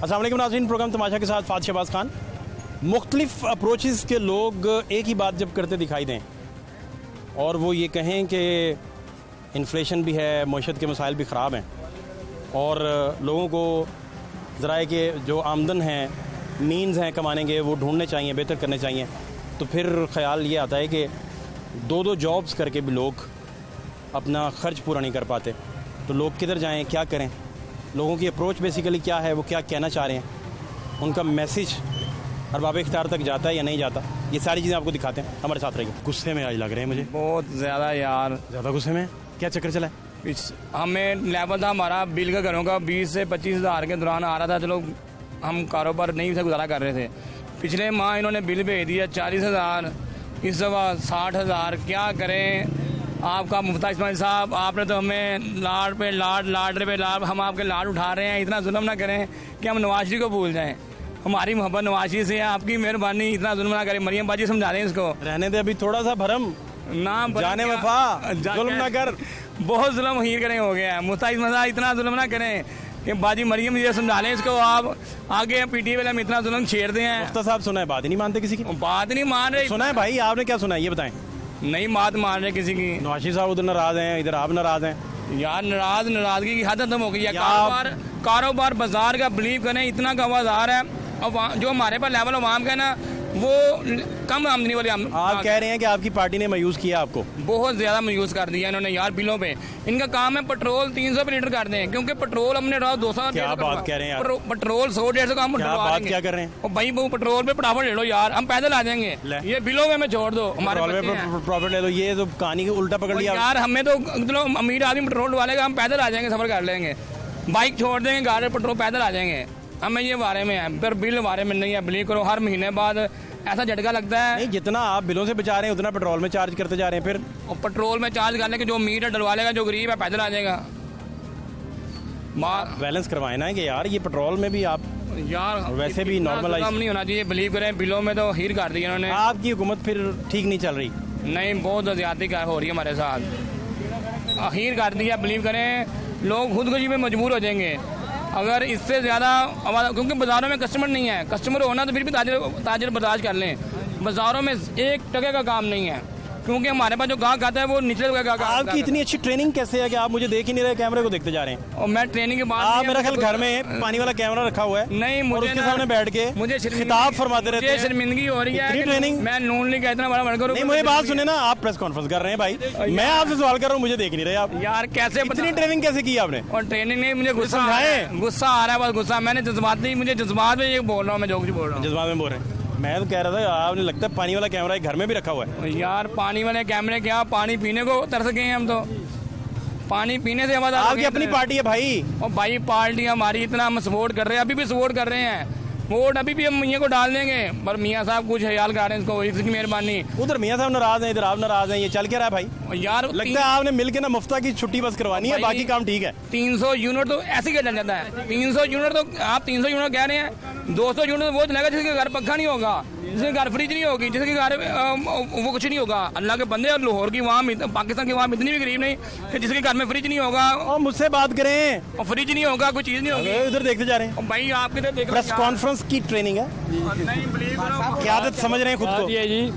अस्सलाम वालेकुम नाज़रीन, प्रोग्राम तमाशा के साथ फ़ात शहबाज खान। मुख्तलिफ अप्रोचेज़ के लोग एक ही बात जब करते दिखाई दें और वो ये कहें कि इन्फ्लेशन भी है, मईशत के मसाइल भी ख़राब हैं और लोगों को ज़राए के जो आमदन हैं, मीन्स हैं कमाने के, वो ढूंढने चाहिए, बेहतर करने चाहिए, तो फिर ख्याल ये आता है कि दो जॉब्स करके भी लोग अपना ख़र्च पूरा नहीं कर पाते। तो लोग किधर जाएं, क्या करें, लोगों की अप्रोच बेसिकली क्या है, वो क्या कहना चाह रहे हैं, उनका मैसेज अरबाब इख्तियार तक जाता है या नहीं जाता, ये सारी चीज़ें आपको दिखाते हैं। हमारे साथ रहिए। गुस्से में आज लग रहे हैं मुझे बहुत ज़्यादा यार, ज़्यादा गुस्से में। क्या चक्कर चला है? हमें लेवल था हमारा बिल का घरों का 20 से 25 हज़ार के दौरान आ रहा था। चलो हम कारोबार नहीं से गुजारा कर रहे थे। पिछले माह इन्होंने बिल भेज दिया 40 हज़ार, इस दफ़ा 60 हज़ार। क्या करें आपका मुफ्ता इस्माइल साहब, आपने तो हमें लाड पे लाड, हम आपके लाड उठा रहे हैं। इतना जुल्म ना करें कि हम नवाज शरीफ को भूल जाएं। हमारी मोहब्बत नवाज शरीफ से है, आपकी मेहरबानी, इतना जुल्म ना करें। मरियम बाजी समझा दें इसको, रहने दे अभी थोड़ा सा भरम, ना जाने वफा, जुल्म ना कर। बहुत जुल्म हीर करें हो गया है। मुफ्ता इस्माइल साहब इतना जुल्म ना करें कि बाजी मरियम ये समझा लें इसको। आप आगे पीटीए वाले हम इतना जुल्म छेड़ते हैं। मुफ्ता साहब सुना है, बात ही नहीं मानते किसी की। बात नहीं मान रहे। सुना है भाई, आपने क्या सुना है ये बताएं। नहीं बात मान रहे किसी की। नवाज शरीफ साहब उधर नाराज हैं, इधर आप नाराज हैं। यार नाराजगी की हद खत्म हो गई है। कारोबार बाजार का बिलीव करें, इतना का बाजार है। और जो हमारे पास लेवल अवाम का है ना, वो कम आमदनी वाले आप कह रहे हैं कि आपकी पार्टी ने मायूस किया आपको। बहुत ज्यादा मायूस कर दिया इन्होंने यार बिलों पे। इनका काम है पेट्रोल 300 पे लीटर कर दें, क्योंकि पेट्रोल हमने 200। क्या बात कह रहे हैं यार? पेट्रोल 100-150 का हम क्या कर रहे हैं? और भाई वो पेट्रोल पे फटाफट ले लो यार, हम पैदल आ जाएंगे। ये बिलों में हमें छोड़ दो, हमारे प्रॉफिट ले लो। ये तो कहानी को उल्टा पकड़ लिया यार। हमें तो अमीर आदमी पेट्रोल डालेगा, हम पैदल आ जाएंगे, सफर कर लेंगे, बाइक छोड़ देंगे, गाड़ी पेट्रोल पैदल आ जाएंगे। हमें ये बारे में है, फिर बिल बारे में नहीं है। बिलीव करो हर महीने बाद ऐसा झटका लगता है। नहीं, जितना आप बिलों से बचा रहे हैं उतना पेट्रोल में चार्ज करते जा रहे हैं। फिर और पेट्रोल में चार्ज करने के जो मीटर डलवा लेगा, जो गरीब है पैदल आ जाएगा। बैलेंस करवाए ना कि यार ये पेट्रोल में भी आप यार वैसे भी नॉर्मलाइज नहीं होना चाहिए। बिलीव करें बिलों में तो हीर कर दिया इन्होंने। आपकी हुकूमत फिर ठीक नहीं चल रही। नहीं, बहुत ज्यादती हो रही है हमारे साथ, हीर कर दिया। बिलीव करें लोग खुदकुशी में मजबूर हो जाएंगे अगर इससे ज़्यादा आवाज़, क्योंकि बाज़ारों में कस्टमर नहीं है। कस्टमर होना तो फिर भी ताजर बर्दाश्त कर लें। बाज़ारों में 1 टके का काम नहीं है, क्योंकि हमारे पास जो गाहक आता है वो निचले गाहक। आपकी इतनी अच्छी ट्रेनिंग कैसे है कि आप मुझे देख ही नहीं रहे, कैमरे को देखते जा रहे हैं? और मैं ट्रेनिंग के बाद आप मेरा ख्याल घर में पानी वाला कैमरा रखा हुआ है। नहीं, मुझे उसके सामने बैठ के मुझे खिताब फरमाते रहते हैं। शर्मिंदगी हो रही है। ट्रेनिंग मैं नून लीग का इतना बड़ा वर्कर हूं। नहीं, मुझे बात सुने ना, आप प्रेस कॉन्फ्रेंस कर रहे हैं भाई, मैं आपसे सवाल कर रहा हूँ, मुझे देख नहीं रहे आप। यार कैसे इतनी ट्रेनिंग कैसे की आपने? और ट्रेनिंग नहीं, मुझे गुस्सा आ रहा है, बस गुस्सा। मैंने जज्बात में ये बोल रहा हूँ, मैं जो कुछ बोल रहा हूँ जज्बात में बोल रहे हैं। मैं तो कह रहा था आपने लगता है पानी वाला कैमरा घर में भी रखा हुआ है। यार पानी वाले कैमरे क्या, पानी पीने को तरस गए हैं हम तो। पानी पीने से आवाज आपकी अपनी पार्टी है भाई। और भाई पार्टी हमारी, इतना हम सपोर्ट कर रहे हैं, अभी भी सपोर्ट कर रहे हैं। वोट अभी भी हम मियाँ को डाल देंगे, पर मियाँ साहब कुछ ख्याल कर रहे हैं इसको, इसकी मेहरबानी। उधर मियाँ साहब नाराज हैं, इधर आप नाराज हैं, ये चल क्या रहा है भाई? यार लगता है आपने मिलके ना मुफ्ता की छुट्टी बस करवानी है, बाकी काम ठीक है। 300 यूनिट तो ऐसे ही चल जाता है। 300 यूनिट तो आप 300 यूनिट कह रहे हैं, 200 यूनिट तो वो चलेगा जिसके घर पंखा नहीं होगा, जिसके घर फ्रिज नहीं होगी, जिसके घर वो कुछ नहीं होगा। अल्लाह के बंदे, और लाहौर की वहाँ, पाकिस्तान की वहाँ इतनी भी गरीब नहीं कि जिसके घर में फ्रिज नहीं होगा। और मुझसे बात करें, और फ्रिज नहीं होगा, कोई चीज नहीं होगी। उधर देखते जा रहे हैं भाई, आपके इधर देख, प्रेस कॉन्फ्रेंस की ट्रेनिंग है। क्यादत समझ रहे हैं खुद को। जी,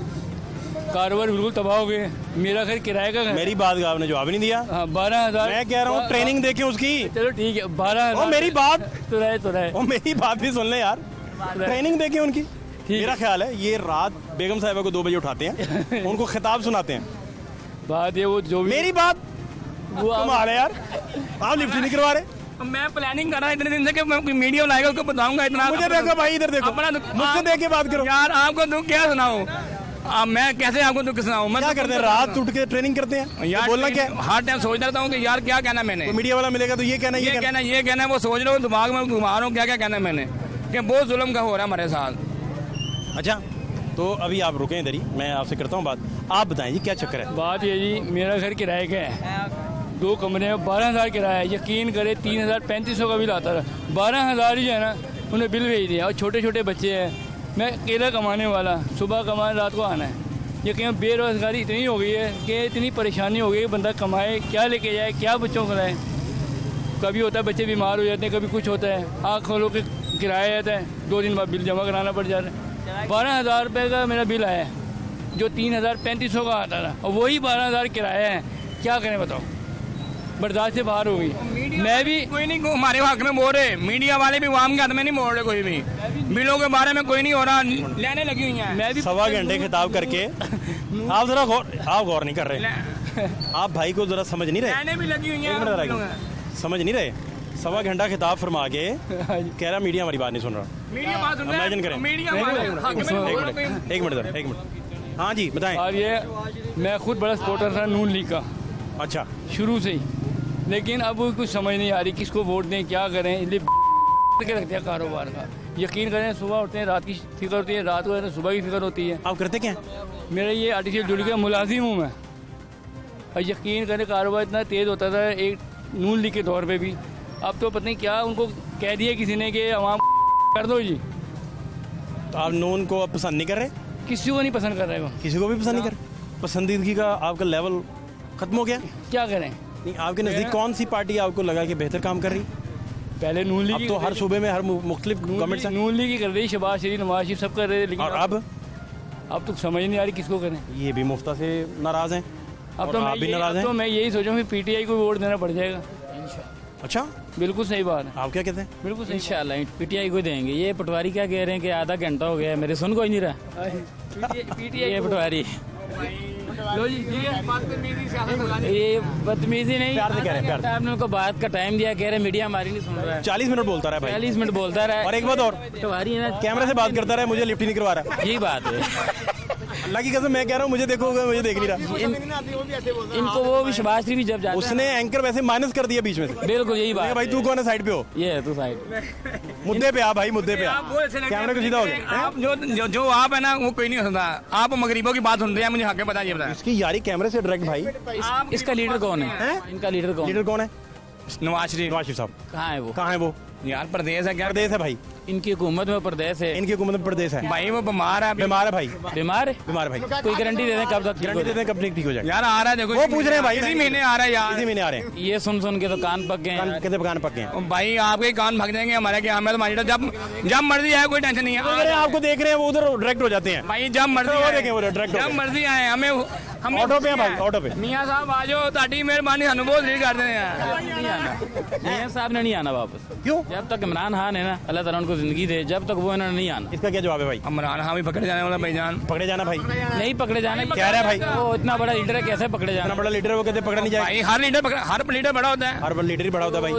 कारोबार बिल्कुल तबाह हो गए। मेरा खैर किराए का। मेरी बात का आपने जवाब नहीं दिया। 12,000। मैं कह रहा हूँ ट्रेनिंग देखें उसकी। चलो ठीक है, 12,000। मेरी बात तो रहे। मेरी बात भी सुन ले यार, ट्रेनिंग देखें उनकी। मेरा ख्याल है ये रात बेगम साहिबा को 2 बजे उठाते हैं, उनको खिताब सुनाते हैं। बात ये, वो जो मेरी बात वो कमाल है यार, आप लिफ्ट नहीं करवा रहे। मैं प्लानिंग कर रहा इतने दिन से कि मैं मीडिया लाएगा उसको बताऊंगा। इतना मुझे देखो भाई, इधर देखो, मुझसे देख के बात करो यार। आपको दुख क्या सुनाऊं? मैं कैसे आपको दुख सुनाऊं? मैं क्या करते हैं, रात उठ के ट्रेनिंग करते हैं यार। बोलना क्या है, हर टाइम सोचता रहता हूँ कि यार क्या कहना मैंने। तो मीडिया वाला मिलेगा तो ये कहना ये कहना वो सोच रहा हूँ, दिमाग में घुमा रहा हूँ क्या कहना है मैंने, कि बहुत जुल्म का हो रहा है हमारे साथ। अच्छा, तो अभी आप रुकें इधर ही, मैं आपसे करता हूँ बात। आप बताएं जी क्या चक्कर है? बात ये जी, मेरा घर किराए का है, 2 कमरे में 12,000 किराया है। यकीन करे 3,000-3,500 का बिल आता रहा। 12,000 ही जो है ना, उन्हें बिल भेज दिया। और छोटे छोटे बच्चे हैं, मैं अकेला कमाने वाला, सुबह कमाने रात को आना है। यकीन बेरोजगारी इतनी हो गई है कि इतनी परेशानी हो गई है, बंदा कमाए क्या लेके जाए, क्या बच्चों को लाए। कभी होता है बच्चे बीमार हो जाते हैं, कभी कुछ होता है, आँख खोलो के किराया आता है, 2 दिन बाद बिल जमा कराना पड़ जाता है। 12,000 रुपये का मेरा बिल आया है, जो 3,3500 का आता था, और वही 12,000 किराया है। क्या करें बताओ, बर्दाश्त से बाहर हो गई। मैं भी कोई नहीं हमारे हक में बोल रहे, मीडिया वाले भी आवाम के हाथ में नहीं बोल रहे, कोई भी बिलों के बारे में कोई नहीं हो रहा, लेने लगी हुई हैं। मैं भी सवा घंटे खिताब करके आप जरा गौर नहीं कर रहे, आप भाई को जरा समझ नहीं रहे, लेने भी लगी हुई एक मिनट जरा हैं। समझ नहीं रहे। सवा घंटा खिताब फरमा के कह रहा मीडिया हमारी बात नहीं सुन रहा। मीडिया बात सुन रहा है, इमेजिन करें। मीडिया हमारे हक में नहीं बोल रहा कोई। एक मिनट एक मिनट, हाँ जी बताएं। और ये मैं खुद बड़ा सपोर्टर था नून लीग का अच्छा, शुरू से ही, लेकिन अब कुछ समझ नहीं आ रही किसको वोट दें, क्या करें, इसलिए के रखते हैं कारोबार का। यकीन करें सुबह उठते हैं, रात की फिक्र होती है, रात को सुबह की फिक्र होती है। आप करते क्या? मेरा ये आर्टिफिशियल जुड़ गया, मुलाजिम हूँ मैं, और यकीन करें कारोबार इतना तेज़ होता था एक नून लीग के दौर पे भी। अब तो पता नहीं क्या उनको कह दिया किसी ने कि आवाम कर दो जी। तो आप नून को अब पसंद नहीं कर रहे? किसी को नहीं पसंद कर रहे हो, किसी को भी पसंद नहीं कर रहे? पसंदीदगी का आपका लेवल खत्म हो गया? क्या करें। नहीं, आपके नज़दीक कौन सी पार्टी आपको लगा कि बेहतर काम कर रही? पहले नून लीग अब तो हर सूबे में हर मुख्तलिफ गवर्नमेंट है। नून लीग ही कर रही, शहबाज शरीफ, नवाज शरीफ सब कर रहे, लेकिन और अब तो समझ नहीं आ रही किसको करें। ये भी मुफ्ता से नाराज हैं, अब तो आप भी नाराज हैं। तो मैं यही सोचूं कि पीटीआई को वोट देना पड़ जाएगा। अच्छा, बिल्कुल सही बात है, आप क्या कहते हैं? बिल्कुल सही। इंशाल्लाह पीटीआई को देंगे। ये पटवारी क्या कह रहे हैं कि आधा घंटा हो गया, मेरे सुन कोई नहीं रहा। पीटीआई ये पटवारी लो जी, ये बदतमीजी नहीं, प्यार से कह रहे हैं, प्यार से। आपने उनको बात का टाइम दिया, कह रहे मीडिया हमारी नहीं सुन रहा है। 40 मिनट बोलता रहा है भाई, 40 मिनट बोलता रहा है। और एक बात और, पटवारी है ना, कैमरे से बात करता रहा है, मुझे लिफ्ट ही नहीं करवा रहा। यही बात है। अल्लाह की कसम मैं कह रहा हूँ, मुझे देखोगे, मुझे देख नहीं रहा। इनको वो विश्वास भी जब जाता उसने एंकर वैसे माइनस कर दिया बीच में से। है। बिल्कुल यही बात भाई तू कौन है, साइड पे हो, ये है, तू साइड। मुद्दे पे आ भाई, मुद्दे पे आ। आप वो ऐसे लगे कैमरे को सीधा हो गया। आप जो आप है ना वो कोई नहीं हो सकता। आप गरीबों की बात सुनते हैं, मुझे हक बताइए बताया। इसकी यारी कैमरे से डायरेक्ट भाई। इसका लीडर कौन है? इनका लीडर कौन? लीडर कौन है? नवाज शरीफ। नवाज शरीफ साहब कहाँ है वो? कहाँ है वो? यार प्रदेश है क्या? प्रदेश है भाई, इनकी हुकूमत में प्रदेश है। इनकी हुकूमत में प्रदेश है। भाई वो बीमार है अभी। बीमार है भाई, बीमार है? बीमार है भाई। कोई गारंटी दे दें कब तक ठीक गारंटी हो देते जाए? हैं कब ठीक हो जाएगा? यार आ रहा है, देखो वो पूछ रहे हैं भाई, इसी महीने आ रहा है यार। इसी महीने आ रहे हैं। ये सुन के तो कान पक गए हैं। कितने पकान पके हैं? भाई आपके कान भाग जाएंगे, हमारे क्या हमें तो मान जब मर्जी आए, कोई टेंशन नहीं अगर है। आपको देख रहे हैं वो उधर डायरेक्ट हो जाते हैं। भाई जब मर्जी वो आए, देखें, वो direct हो जब गए। मर्जी आए, हमें ऑटो पे हैं भाई, ऑटो पे। मियाँ साहब आ जाओ, ताड़ी मेहरबानी सानू बहुत लीड कर देने हैं। नहीं आना, मियां साहब ने नहीं आना वापस। क्यों? जब तक इमरान खान है ना, अल्लाह ताला उनको जिंदगी दे, जब तक वो इन्होंने नहीं आना। इसका क्या जवाब है भाई? इमरान खान भी पकड़े जाने वाला भाईजान। पकड़े जाना भाई, नहीं पकड़े जाने कह रहा है भाई। वो इतना बड़ा लीडर है, कैसे पकड़े इतना जाना? बड़ा लीडर है, वो कहते पकड़ा नहीं जाएगा। भाई हर लीडर बड़ा होता है। हर लीडर ही बड़ा होता है भाई।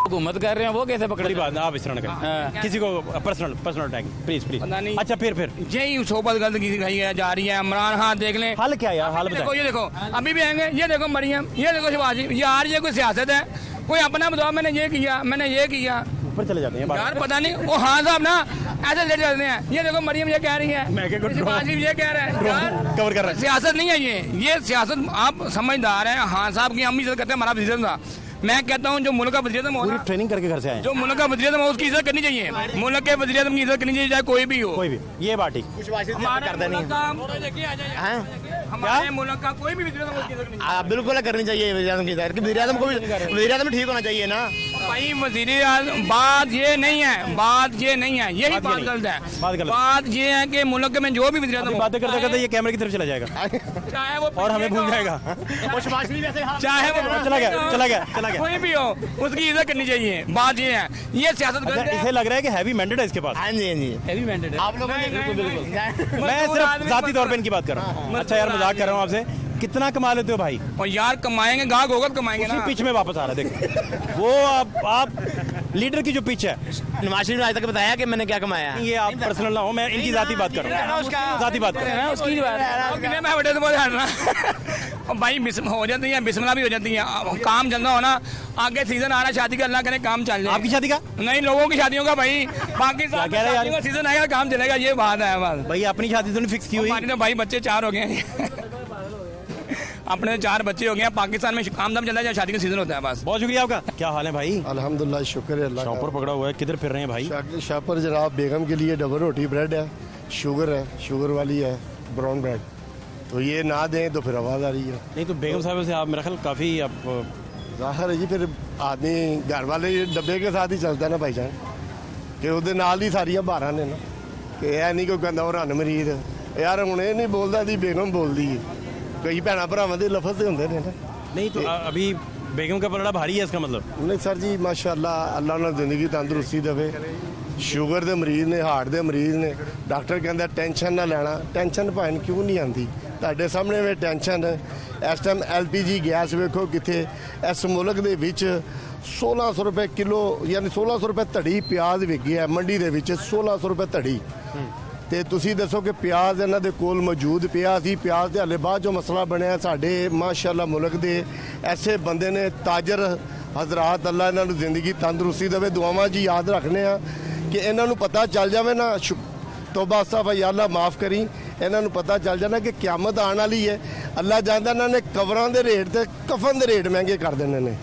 हुकूमत कर रहे हैं, वो कैसे पकड़े? बड़ी बात है, आप इस तरह ना करें हाँ। किसी को पर्सनल अटैक, प्लीज प्लीज। पता नहीं। अच्छा फिर यही सोबत गलत की गई है, जा रही है। इमरान खान देख लें, हाल क्या यार, हाल देखो बताओ। ये देखो अभी भी आएंगे, ये देखो मरियम, ये देखो शिवाजी। यार ये कोई सियासत है? कोई अपना बताओ, मैंने ये किया, मैंने ये किया। ऊपर चले जाते हैं बात। यार पता नहीं वो हाँ साहब ना ऐसे लेट जाते हैं। ये देखो मरियम ये कह रही है, मैं क्या करूं? शिवाजी ये कह रहे हैं। यार कवर कर रहा है। सियासत नहीं है ये सियासत। आप समझदार हैं, हाँ साहब की हम इज्जत करते हैं, हमारा वज़ीर था। मैं कहता हूँ जो मुल्क का वज़ीर हो पूरी ना, ट्रेनिंग करके घर से आए हैं। जो मुल्क का वज़ीर हो उसकी इज्जत करनी चाहिए। मुल्क के वज़ीर की इज्जत करनी चाहिए, चाहे कोई भी हो। कोई भी, ये बात ठीक। हमारे मुल्क का हमारे मुल्क का कोई भी वज़ीर उसकी इज्जत करनी चाहिए। बिल्कुल करनी चाहिए वज़ीर आज़म की इज्जत, कि वज़ीर आज़म को भी वज़ीर आज़म ठीक होना चाहिए ना। भाई वज़ीर आज़म बात ये नहीं है, बात ये नहीं है, यही बात ये बात नहीं। गलत बात है। गलत। बात ये है कि मुल्क में जो भी वज़ीर आज़म हो, बातें करते करते ये कैमरे की तरफ चला जाएगा चाहे वो और हमें भूल जाएगा। चाहे वो चला गया। कोई भी हो, उसकी इज्जत करनी चाहिए। बात ये है, ये सियासत अच्छा, गलत है। इसे लग रहा है कि हैवी मैंडेट है इसके पास। हाँ जी, हाँ जी। हैवी मैंडेट है। आप लोगों ने बिल्कुल मैं सिर्फ जाती तौर पे इनकी बात कर रहा हूँ। अच्छा यार, मजाक कर रहा हूँ आपसे। कितना कमा लेते हो भाई? और यार कमाएंगे, गाहक होगा तो कमाएंगे उसी ना। पिच में वापस आ रहा है, देखो वो आप लीडर की जो पिच है, नवाज शरीफ ने आज तक बताया कि मैंने क्या कमाया है। ये आप पर्सनल ना हो, मैं इनकी जाती बात कर रहा हूँ, जाती बात कर रहा हूँ। उसकी बात है। कितने मैं बड़े से बहुत हटना। और भाई हो जाती है, बिस्मिल्लाह भी हो जाती है। काम चलना होना, आगे सीजन आ रहा है शादी का, अल्लाह करे काम चल जाए। आपकी शादी का? नहीं, लोगों की शादियों का भाई। पाकिस्तान क्या कह रहे हैं यार? में सीजन आएगा, काम चलेगा, ये बात है बस। भाई अपनी शादी तो नहीं फिक्स की हुई? हमारी तो भाई बच्चे 4 हो गए हैं। अपने 4 बच्चे हो गए हैं। पाकिस्तान में काम धाम चल रहा है, शादी का सीजन होता है बस। बहुत शुक्रिया आपका। क्या हाल है भाई? अल्हम्दुलिल्लाह, शुक्र है अल्लाह शॉपर पकड़ा हुआ है, किधर फिर रहे हैं भाई? का। शॉपर जनाब बेगम के लिए डबल रोटी ब्रेड है, शुगर वाली है, ब्राउन ब्रेड। तो ये ना दें तो फिर आवाज़ आ रही है। नहीं तो बेगम साहब से आप मेरा ख्याल काफ़ी आप जाहिर है जी, फिर आदमी घर वाले डब्बे के साथ ही चलता है ना भाईजान। ਕਿ ਉਹਦੇ ਨਾਲ ਹੀ ਸਾਰੀਆਂ ਬਾਰਾਂ ਨੇ ਨਾ, ਕਿ ਇਹ ਨਹੀਂ ਕੋਈ ਕਹਿੰਦਾ ਉਹ ਰੰਨ ਮਰੀਦ ਯਾਰ, ਹੁਣ ਇਹ ਨਹੀਂ ਬੋਲਦਾ ਦੀ ਬੇਗਮ ਬੋਲਦੀ ਹੈ। ਕਈ ਭੈਣਾਂ ਭਰਾਵਾਂ ਦੇ ਲਫ਼ਜ਼ ਤੇ ਹੁੰਦੇ ਨੇ ਨਾ। नहीं तो अभी बेगम का पलड़ा भारी है, इसका मतलब? ਨਹੀਂ ਸਰ ਜੀ ਮਾਸ਼ਾਅੱਲਾ, ਅੱਲਾ ਨਾਲ ਜ਼ਿੰਦਗੀ ਤੰਦਰੁਸਤੀ ਦੇਵੇ। ਸ਼ੂਗਰ ਦੇ ਮਰੀਜ਼ ਨੇ, ਹਾਰਟ ਦੇ ਮਰੀਜ਼ ਨੇ, ਡਾਕਟਰ ਕਹਿੰਦਾ ਟੈਨਸ਼ਨ ਨਾ ਲੈਣਾ। ਟੈਨਸ਼ਨ ਭਾਵੇਂ ਕਿਉਂ ਨਹੀਂ ਆਂਦੀ, ਤੁਹਾਡੇ ਸਾਹਮਣੇ ਵੇ ਟੈਨਸ਼ਨ। ਇਸ ਟਾਈਮ LPG ਗੈਸ ਵੇਖੋ ਕਿੱਥੇ, ਇਸ ਮੁਲਕ ਦੇ ਵਿੱਚ 1600 ਰੁਪਏ ਕਿਲੋ, ਯਾਨੀ 1600 ਰੁਪਏ ਧੜੀ ਪਿਆਜ਼ ਵਿਕੀ ਹੈ ਮੰਡੀ ਦੇ ਵਿੱਚ, 1600 ਰੁਪਏ ਧੜੀ। ਤੇ ਤੁਸੀਂ ਦੱਸੋ ਕਿ ਪਿਆਜ਼ ਇਹਨਾਂ ਦੇ ਕੋਲ ਮੌਜੂਦ ਪਿਆ ਸੀ। ਪਿਆਜ਼ ਦੇ ਹਲੇ ਬਾਅਦ ਜੋ ਮਸਲਾ ਬਣਿਆ ਸਾਡੇ ਮਾਸ਼ਾਅੱਲਾ ਮੁਲਕ ਦੇ ਐਸੇ ਬੰਦੇ ਨੇ ਤਾਜਰ ਹਜ਼ਰਾਤ, ਅੱਲਾ ਇਹਨਾਂ ਨੂੰ ਜ਼ਿੰਦਗੀ ਤੰਦਰੁਸਤੀ ਦੇਵੇ। ਦੁਆਵਾਂ ਜੀ ਯਾਦ ਰੱਖਨੇ ਆ ਕਿ ਇਹਨਾਂ ਨੂੰ ਪਤਾ ਚੱਲ ਜਾਵੇ ਨਾ, ਤੋਬਾ ਅਸਤਾਗਫਿਰ ਯਾ ਅੱਲਾ ਮਾਫ ਕਰੀ, ਇਹਨਾਂ ਨੂੰ ਪਤਾ ਚੱਲ ਜਾਣਾ ਕਿ ਕਿਆਮਤ ਆਉਣ ਵਾਲੀ ਹੈ। ਅੱਲਾ ਜਾਣਦਾ ਇਹਨਾਂ ਨੇ ਕਬਰਾਂ ਦੇ ਰੇਟ ਤੇ ਕਫਨ ਦੇ ਰੇਟ ਮਹਿੰਗੇ ਕਰ ਦੇਣੇ ਨੇ।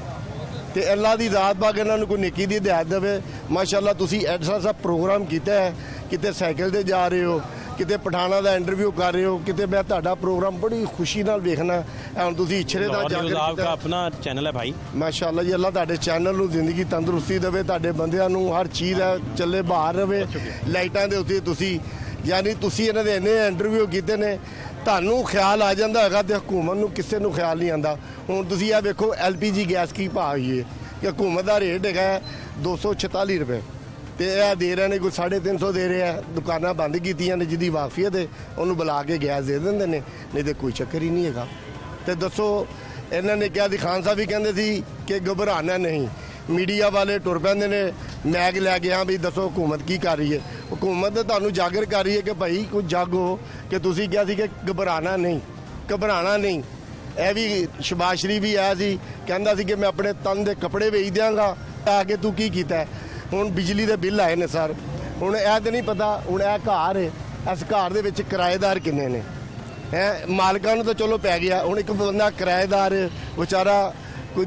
ਤੇ ਅੱਲਾ ਦੀ ਜ਼ਾਤ ਬਾਗ ਇਹਨਾਂ ਨੂੰ ਕੋਈ ਨੇਕੀ ਦੀ ਹਦਾਇਤ ਦੇਵੇ। ਮਾਸ਼ਾਅੱਲਾ ਤੁਸੀਂ ਐਸਾ ਸਾ ਪ੍ਰੋਗਰਾਮ ਕੀਤਾ ਹੈ, ਕਿਤੇ ਸਾਈਕਲ ਤੇ ਜਾ ਰਹੇ ਹੋ, ਕਿਤੇ ਪਠਾਣਾ ਦਾ ਇੰਟਰਵਿਊ ਕਰ ਰਹੇ ਹੋ, ਕਿਤੇ ਮੈਂ ਤੁਹਾਡਾ ਪ੍ਰੋਗਰਾਮ ਬੜੀ ਖੁਸ਼ੀ ਨਾਲ ਵੇਖਣਾ। ਹੁਣ ਤੁਸੀਂ ਇਛਰੇ ਦਾ लाहौर न्यूज़ ਜਾਗਰ आपका अपना चैनल है भाई। ਮਾਸ਼ਾਅੱਲਾ ਜੀ, ਅੱਲਾ ਤੁਹਾਡੇ ਚੈਨਲ ਨੂੰ ਜ਼ਿੰਦਗੀ ਤੰਦਰੁਸਤੀ ਦੇਵੇ, ਤੁਹਾਡੇ ਬੰਦਿਆਂ ਨੂੰ ਹਰ ਚੀਜ਼ ਹੈ ਚੱਲੇ ਬਾਹਰ ਰਵੇ। ਲਾਈਟਾਂ ਦੇ ਉੱਤੇ ਤੁਸੀਂ, ਯਾਨੀ ਤੁਸੀਂ ਇਹਨਾਂ ਦੇ ਇੰਨੇ ਇੰਟਰਵਿਊ ਕੀਤੇ ਨੇ, ਤੁਹਾਨੂੰ ਖਿਆਲ ਆ ਜਾਂਦਾ ਹੈਗਾ ਤੇ ਹਕੂਮਤ ਨੂੰ ਕਿਸੇ ਨੂੰ ਖਿਆਲ ਨਹੀਂ ਆਂਦਾ। ਹੁਣ ਤੁਸੀਂ ਇਹ ਵੇਖੋ LPG ਗੈਸ ਕੀ ਭਾਅ ਹੋਈ ਹੈ, ਕਿ ਹਕੂਮਤ ਦਾ ਰੇਟ ਹੈਗਾ 246 ਰੁਪਏ ਤੇ ਇਹ ਦੇ ਰਹੇ ਨੇ ਕੋਈ 350 ਦੇ ਰਿਹਾ। ਦੁਕਾਨਾਂ ਬੰਦ ਕੀਤੀਆਂ ਨੇ, ਜਿਹਦੀ ਵਾਕਫੀਅਤ ਹੈ ਉਹਨੂੰ ਬੁਲਾ ਕੇ ਗੈਸ ਦੇ ਦਿੰਦੇ ਨੇ, ਨਹੀਂ ਤੇ ਕੋਈ ਚੱਕਰ ਹੀ ਨਹੀਂ ਹੈਗਾ। ਤੇ ਦੱਸੋ ਇਹਨਾਂ ਨੇ ਕਿਹਾ ਸੀ, ਖਾਨ ਸਾਹਿਬ ਵੀ ਕਹਿੰਦੇ ਸੀ ਕਿ ਘਬਰਾਣਾ ਨਹੀਂ। ਮੀਡੀਆ ਵਾਲੇ ਟੁਰ ਪੈਂਦੇ ਨੇ ਮੈਗ ਲੈ ਕੇ, ਹਾਂ ਵੀ ਦੱਸੋ ਹਕੂਮਤ ਕੀ ਕਰ ਰਹੀ ਹੈ। ਹਕੂਮਤ ਤਾਂ ਤੁਹਾਨੂੰ ਜਾਗਰ ਕਰ ਰਹੀ ਹੈ ਕਿ ਭਾਈ ਕੁਝ ਜਾਗੋ, ਕਿ ਤੁਸੀਂ ਕਿਹਾ ਸੀ ਕਿ ਘਬਰਾਣਾ ਨਹੀਂ, ਘਬਰਾਣਾ ਨਹੀਂ। ਇਹ ਵੀ ਸ਼ਬਾਜ਼ ਸ਼ਰੀਫ ਵੀ ਆਇਆ ਸੀ, ਕਹਿੰਦਾ ਸੀ ਕਿ ਮੈਂ ਆਪਣੇ ਤਨ ਦੇ ਕੱਪੜੇ ਵੇਚ ਦਿਆਂਗਾ। ਆ ਕੇ ਤੂੰ ਕੀ ਕੀਤਾ? ਹੁਣ ਬਿਜਲੀ ਦੇ ਬਿੱਲ ਆਏ ਨੇ ਸਰ, ਹੁਣ ਇਹ ਤਾਂ ਨਹੀਂ ਪਤਾ, ਹੁਣ ਇਹ ਘਰ ਹੈ, ਇਸ ਘਰ ਦੇ ਵਿੱਚ ਕਿਰਾਏਦਾਰ ਕਿੰਨੇ ਨੇ? ਮਾਲਕਾਂ ਨੂੰ ਤਾਂ ਚਲੋ ਪੈ ਗਿਆ, ਹੁਣ ਇੱਕ ਬੰਦਾ ਕਿਰਾਏਦਾਰ ਵਿਚਾਰਾ, ਕੋਈ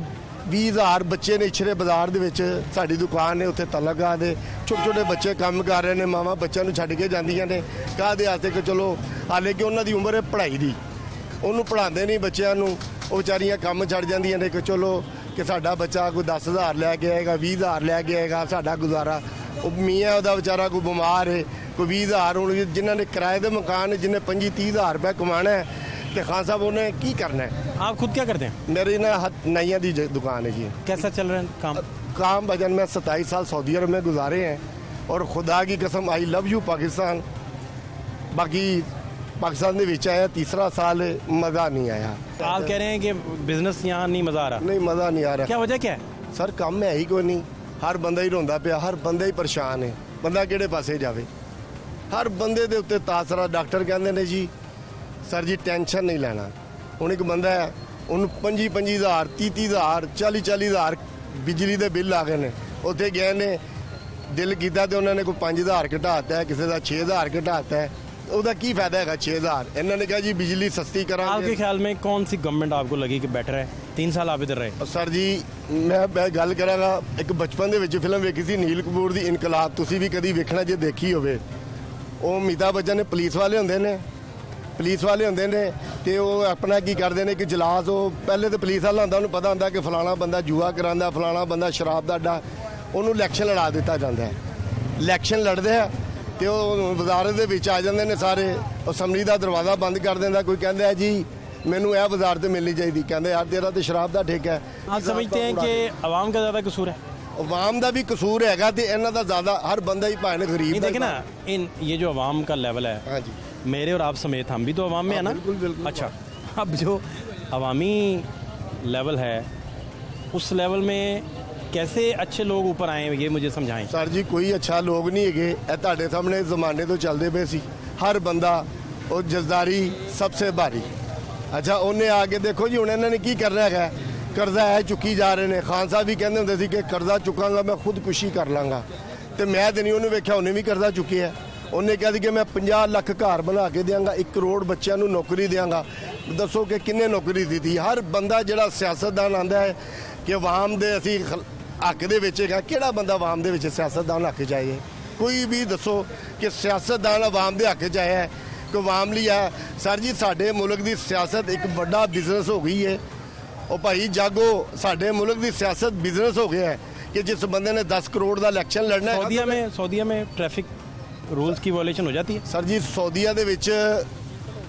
20,000 ਬੱਚੇ ਨੇ ਇਛਰੇ ਬਾਜ਼ਾਰ ਦੇ ਵਿੱਚ, ਸਾਡੀ ਦੁਕਾਨ ਨੇ ਉੱਥੇ ਤਲਗਾ ਦੇ ਛੋਟੇ ਛੋਟੇ ਬੱਚੇ ਕੰਮ ਕਰ ਰਹੇ ਨੇ, ਮਾਵਾਂ ਬੱਚਿਆਂ ਨੂੰ ਛੱਡ ਕੇ ਜਾਂਦੀਆਂ ਨੇ ਕਾਹਦੇ ਵਾਸਤੇ? ਕਿ ਚਲੋ ਹਾਲੇ ਕਿ ਉਹਨਾਂ ਦੀ ਉਮਰ ਹੈ ਪੜ੍ਹਾਈ ਦੀ, ਉਹਨੂੰ ਪੜ੍ਹਾਉਂਦੇ ਨਹੀਂ ਬੱਚਿਆਂ ਨੂੰ, ਉਹ ਵਿਚਾਰੀਆਂ ਕੰਮ ਛੱਡ ਜਾਂਦੀਆਂ ਨੇ ਕਿ ਚਲੋ ਕਿ ਸਾਡਾ ਬੱਚਾ ਕੋਈ 10,000 ਲੈ ਕੇ ਆਏਗਾ, 20,000 ਲੈ ਕੇ ਆਏਗਾ, ਸਾਡਾ ਗੁਜ਼ਾਰਾ। ਉਹ ਮੀਆਂ ਉਹਦਾ ਵਿਚਾਰਾ ਕੋਈ ਬਿਮਾਰ ਹੈ, ਕੋਈ 20,000। ਹੁਣ ਜਿਨ੍ਹਾਂ ਨੇ ਕਿਰਾਏ ਦੇ ਮਕਾਨ, ਜਿਹਨੇ 25-30,000 ਰੁਪਏ ਕਮਾਣਾ ਹੈ, ਤੇ ਖਾਨ ਸਾਹਿਬ ਉਹਨੇ ਕੀ करना है? आप खुद क्या करते हैं? मेरी ना नैया दी दुकान है जी। कैसा चल रहा है काम? काम भजन में 27 साल सऊदी अरब में गुजारे हैं, और खुदा की कसम आई लव यू पाकिस्तान। बाकी पाकिस्तान के विच आया तीसरा साल, मज़ा नहीं आया। आप कह रहे हैं कि बिजनेस यहाँ नहीं मजा आ रहा, नहीं मज़ा नहीं आ रहा क्या वजह क्या है? सर काम है ही कोई नहीं, हर बंदा ही रोंदा पिया, हर बंदा ही परेशान है, बंदा किहड़े पासे जावे? हर बंदे दे उत्ते तासरा। डॉक्टर कहंदे ने जी सर जी टेंशन नहीं लेना। ਹੁਣ ਇੱਕ ਬੰਦਾ ਹੈ, ਉਹਨੂੰ 25,000 30,000 40,000 ਬਿਜਲੀ ਦੇ ਬਿੱਲ ਆ ਗਏ ਨੇ। ਉੱਥੇ ਗਏ ਨੇ, ਦਿਲ ਕੀਤਾ ਤੇ ਉਹਨਾਂ ਨੇ ਕੋਈ 5,000 ਘਟਾਤਾ ਹੈ, ਕਿਸੇ ਦਾ 6,000 ਘਟਾਤਾ ਹੈ। ਉਹਦਾ ਕੀ ਫਾਇਦਾ ਹੈਗਾ 6,000? ਇਹਨਾਂ ਨੇ ਕਿਹਾ ਜੀ ਬਿਜਲੀ ਸਸਤੀ आपके ਕਰਾਂਗੇ। ख्याल में कौन सी गवर्नमेंट आपको लगी कि बेटर है? 3 साल आप इधर रहे। ਸਰ ਜੀ ਮੈਂ ਗੱਲ ਕਰਾਂਗਾ, ਇੱਕ ਬਚਪਨ ਦੇ ਵਿੱਚ ਫਿਲਮ ਵੇਖੀ ਸੀ ਨੀਲ ਕਪੂਰ ਦੀ ਇਨਕਲਾਬ, ਤੁਸੀਂ ਵੀ ਕਦੀ ਵੇਖਣਾ ਜੇ ਦੇਖੀ ਹੋਵੇ। ਉਹ ਅਮਿਤਾਭ ਬੱਚਨ ਨੇ ਪੁਲਿਸ ਵਾਲੇ ਹੁੰਦੇ ਨੇ, ਪੁਲਿਸ ਵਾਲੇ ਹੁੰਦੇ ਨੇ ਤੇ ਉਹ ਆਪਣਾ ਕੀ ਕਰਦੇ ਨੇ ਕਿ ਜਲਾਸ, ਉਹ ਪਹਿਲੇ ਤਾਂ ਪੁਲਿਸ ਵਾਲਾ ਹੁੰਦਾ, ਉਹਨੂੰ ਪਤਾ ਹੁੰਦਾ ਕਿ ਫਲਾਣਾ ਬੰਦਾ ਜੂਆ ਕਰਾਉਂਦਾ, ਫਲਾਣਾ ਬੰਦਾ ਸ਼ਰਾਬ ਦਾ ਅੱਡਾ, ਉਹਨੂੰ ਇਲੈਕਸ਼ਨ ਲੜਾ ਦਿੱਤਾ ਜਾਂਦਾ ਹੈ। ਇਲੈਕਸ਼ਨ ਲੜਦੇ ਆ ਤੇ ਉਹ ਵਜ਼ਾਰਤ ਦੇ ਵਿੱਚ ਆ ਜਾਂਦੇ ਨੇ ਸਾਰੇ, ਅਸੈਂਬਲੀ ਦਾ ਦਰਵਾਜ਼ਾ ਬੰਦ ਕਰ ਦਿੰਦਾ। ਕੋਈ ਕਹਿੰਦਾ ਹੈ ਜੀ ਮੈਨੂੰ ਇਹ ਵਜ਼ਾਰਤ ਮਿਲਣੀ ਚਾਹੀਦੀ, ਕਹਿੰਦੇ ਯਾਰ ਤੇਰਾ ਤੇ ਸ਼ਰਾਬ ਦਾ ਠੇਕਾ ਹੈ। आप समझते हैं कि आवाम का ज़्यादा कसूर है? ਆਵਾਮ ਦਾ ਵੀ ਕਸੂਰ ਹੈਗਾ ਤੇ ਇਹਨਾਂ ਦਾ ਜ਼ਿਆਦਾ, ਹਰ ਬੰਦਾ ਹੀ ਭਾਵੇਂ ਗਰੀਬ नहीं ਦਾ देखे ना, इन ये जो आवाम का लेवल है, हाँ जी, मेरे और आप समेत हम भी तो आवाम में है ना। बिल्कुल बिल्कुल। अच्छा, अब जो अवामी लेवल है, उस लेवल में कैसे अच्छे लोग ऊपर आए ये मुझे समझाएं। ਸਰ ਜੀ ਕੋਈ ਅੱਛਾ ਲੋਕ ਨਹੀਂ ਹੈਗੇ, ਇਹ ਤੁਹਾਡੇ ਸਾਹਮਣੇ ਜ਼ਮਾਨੇ ਤੋਂ ਚੱਲਦੇ ਪਏ ਸੀ। ਹਰ ਬੰਦਾ ਉਹ ਜਜ਼ਦਾਰੀ ਸਭ ਸੇ ਭਾਰੀ। ਅੱਛਾ ਉਹਨੇ ਆ ਕੇ ਦੇਖੋ ਜੀ ਹੁਣ ਇਹਨਾਂ ਨੇ ਕੀ ਕਰਨਾ ਹੈਗਾ, ਕਰਜ਼ਾ ਹੈ ਚੁੱਕੀ ਜਾ ਰਹੇ ਨੇ। ਖਾਨ ਸਾਹਿਬ ਵੀ ਕਹਿੰਦੇ ਹੁੰਦੇ ਸੀ ਕਿ ਕਰਜ਼ਾ ਚੁੱਕਾਂਗਾ ਮੈਂ ਖੁਦਕੁਸ਼ੀ ਕਰ ਲਾਂਗਾ, ਤੇ ਮੈਂ ਤੇ ਨਹੀਂ ਉਹਨੂੰ ਵੇਖਿਆ, ਉਹਨੇ ਵੀ ਕਰਜ਼ਾ ਚੁੱਕਿਆ। ਉਹਨੇ ਕਿਹਾ ਸੀ ਕਿ ਮੈਂ 50 ਲੱਖ ਘਰ ਬਣਾ ਕੇ ਦਿਆਂਗਾ, 1 ਕਰੋੜ ਬੱਚਿਆਂ ਨੂੰ ਨੌਕਰੀ ਦਿਆਂਗਾ। ਦੱਸੋ ਕਿ ਕਿੰਨੇ ਨੌਕਰੀ ਦਿੱਤੀ? ਹਰ ਬੰਦਾ ਜਿਹੜਾ ਸਿਆਸਤਦਾਨ ਆਂਦਾ ਹੈ ਕਿ ਆਵਾਮ ਦੇ ਅਸੀਂ ਹੱਕ ਦੇ ਵਿੱਚ ਹੈਗਾ, ਕਿਹੜਾ ਬੰਦਾ ਆਵਾਮ ਦੇ ਵਿੱਚ ਸਿਆਸਤਦਾਨ ਹੱਕ 'ਚ ਆਏ? ਕੋਈ ਵੀ ਦੱਸੋ ਕਿ ਸਿਆਸਤਦਾਨ ਆਵਾਮ ਦੇ ਹੱਕ 'ਚ ਆਇਆ ਹੈ ਕਿ ਆਵਾਮ ਲਈ ਆ? ਸਰ ਜੀ ਸਾਡੇ ਮੁਲਕ ਦੀ ਸਿਆਸਤ ਇੱਕ ਵੱਡਾ ਬਿਜ਼ਨਸ ਹੋ ਗਈ ਹੈ। ਉਹ ਭਾਈ ਜਾਗੋ, ਸਾਡੇ ਮੁਲਕ ਦੀ ਸਿਆਸਤ ਬਿਜ਼ਨਸ ਹੋ ਗਿਆ ਹੈ कि जिस बंदे ने 10 करोड़ का इलेक्शन लड़ना है सऊदीया में ट्रैफिक रूल्स की वॉयलेशन हो जाती है। सर जी सऊदीया ਦੇ ਵਿੱਚ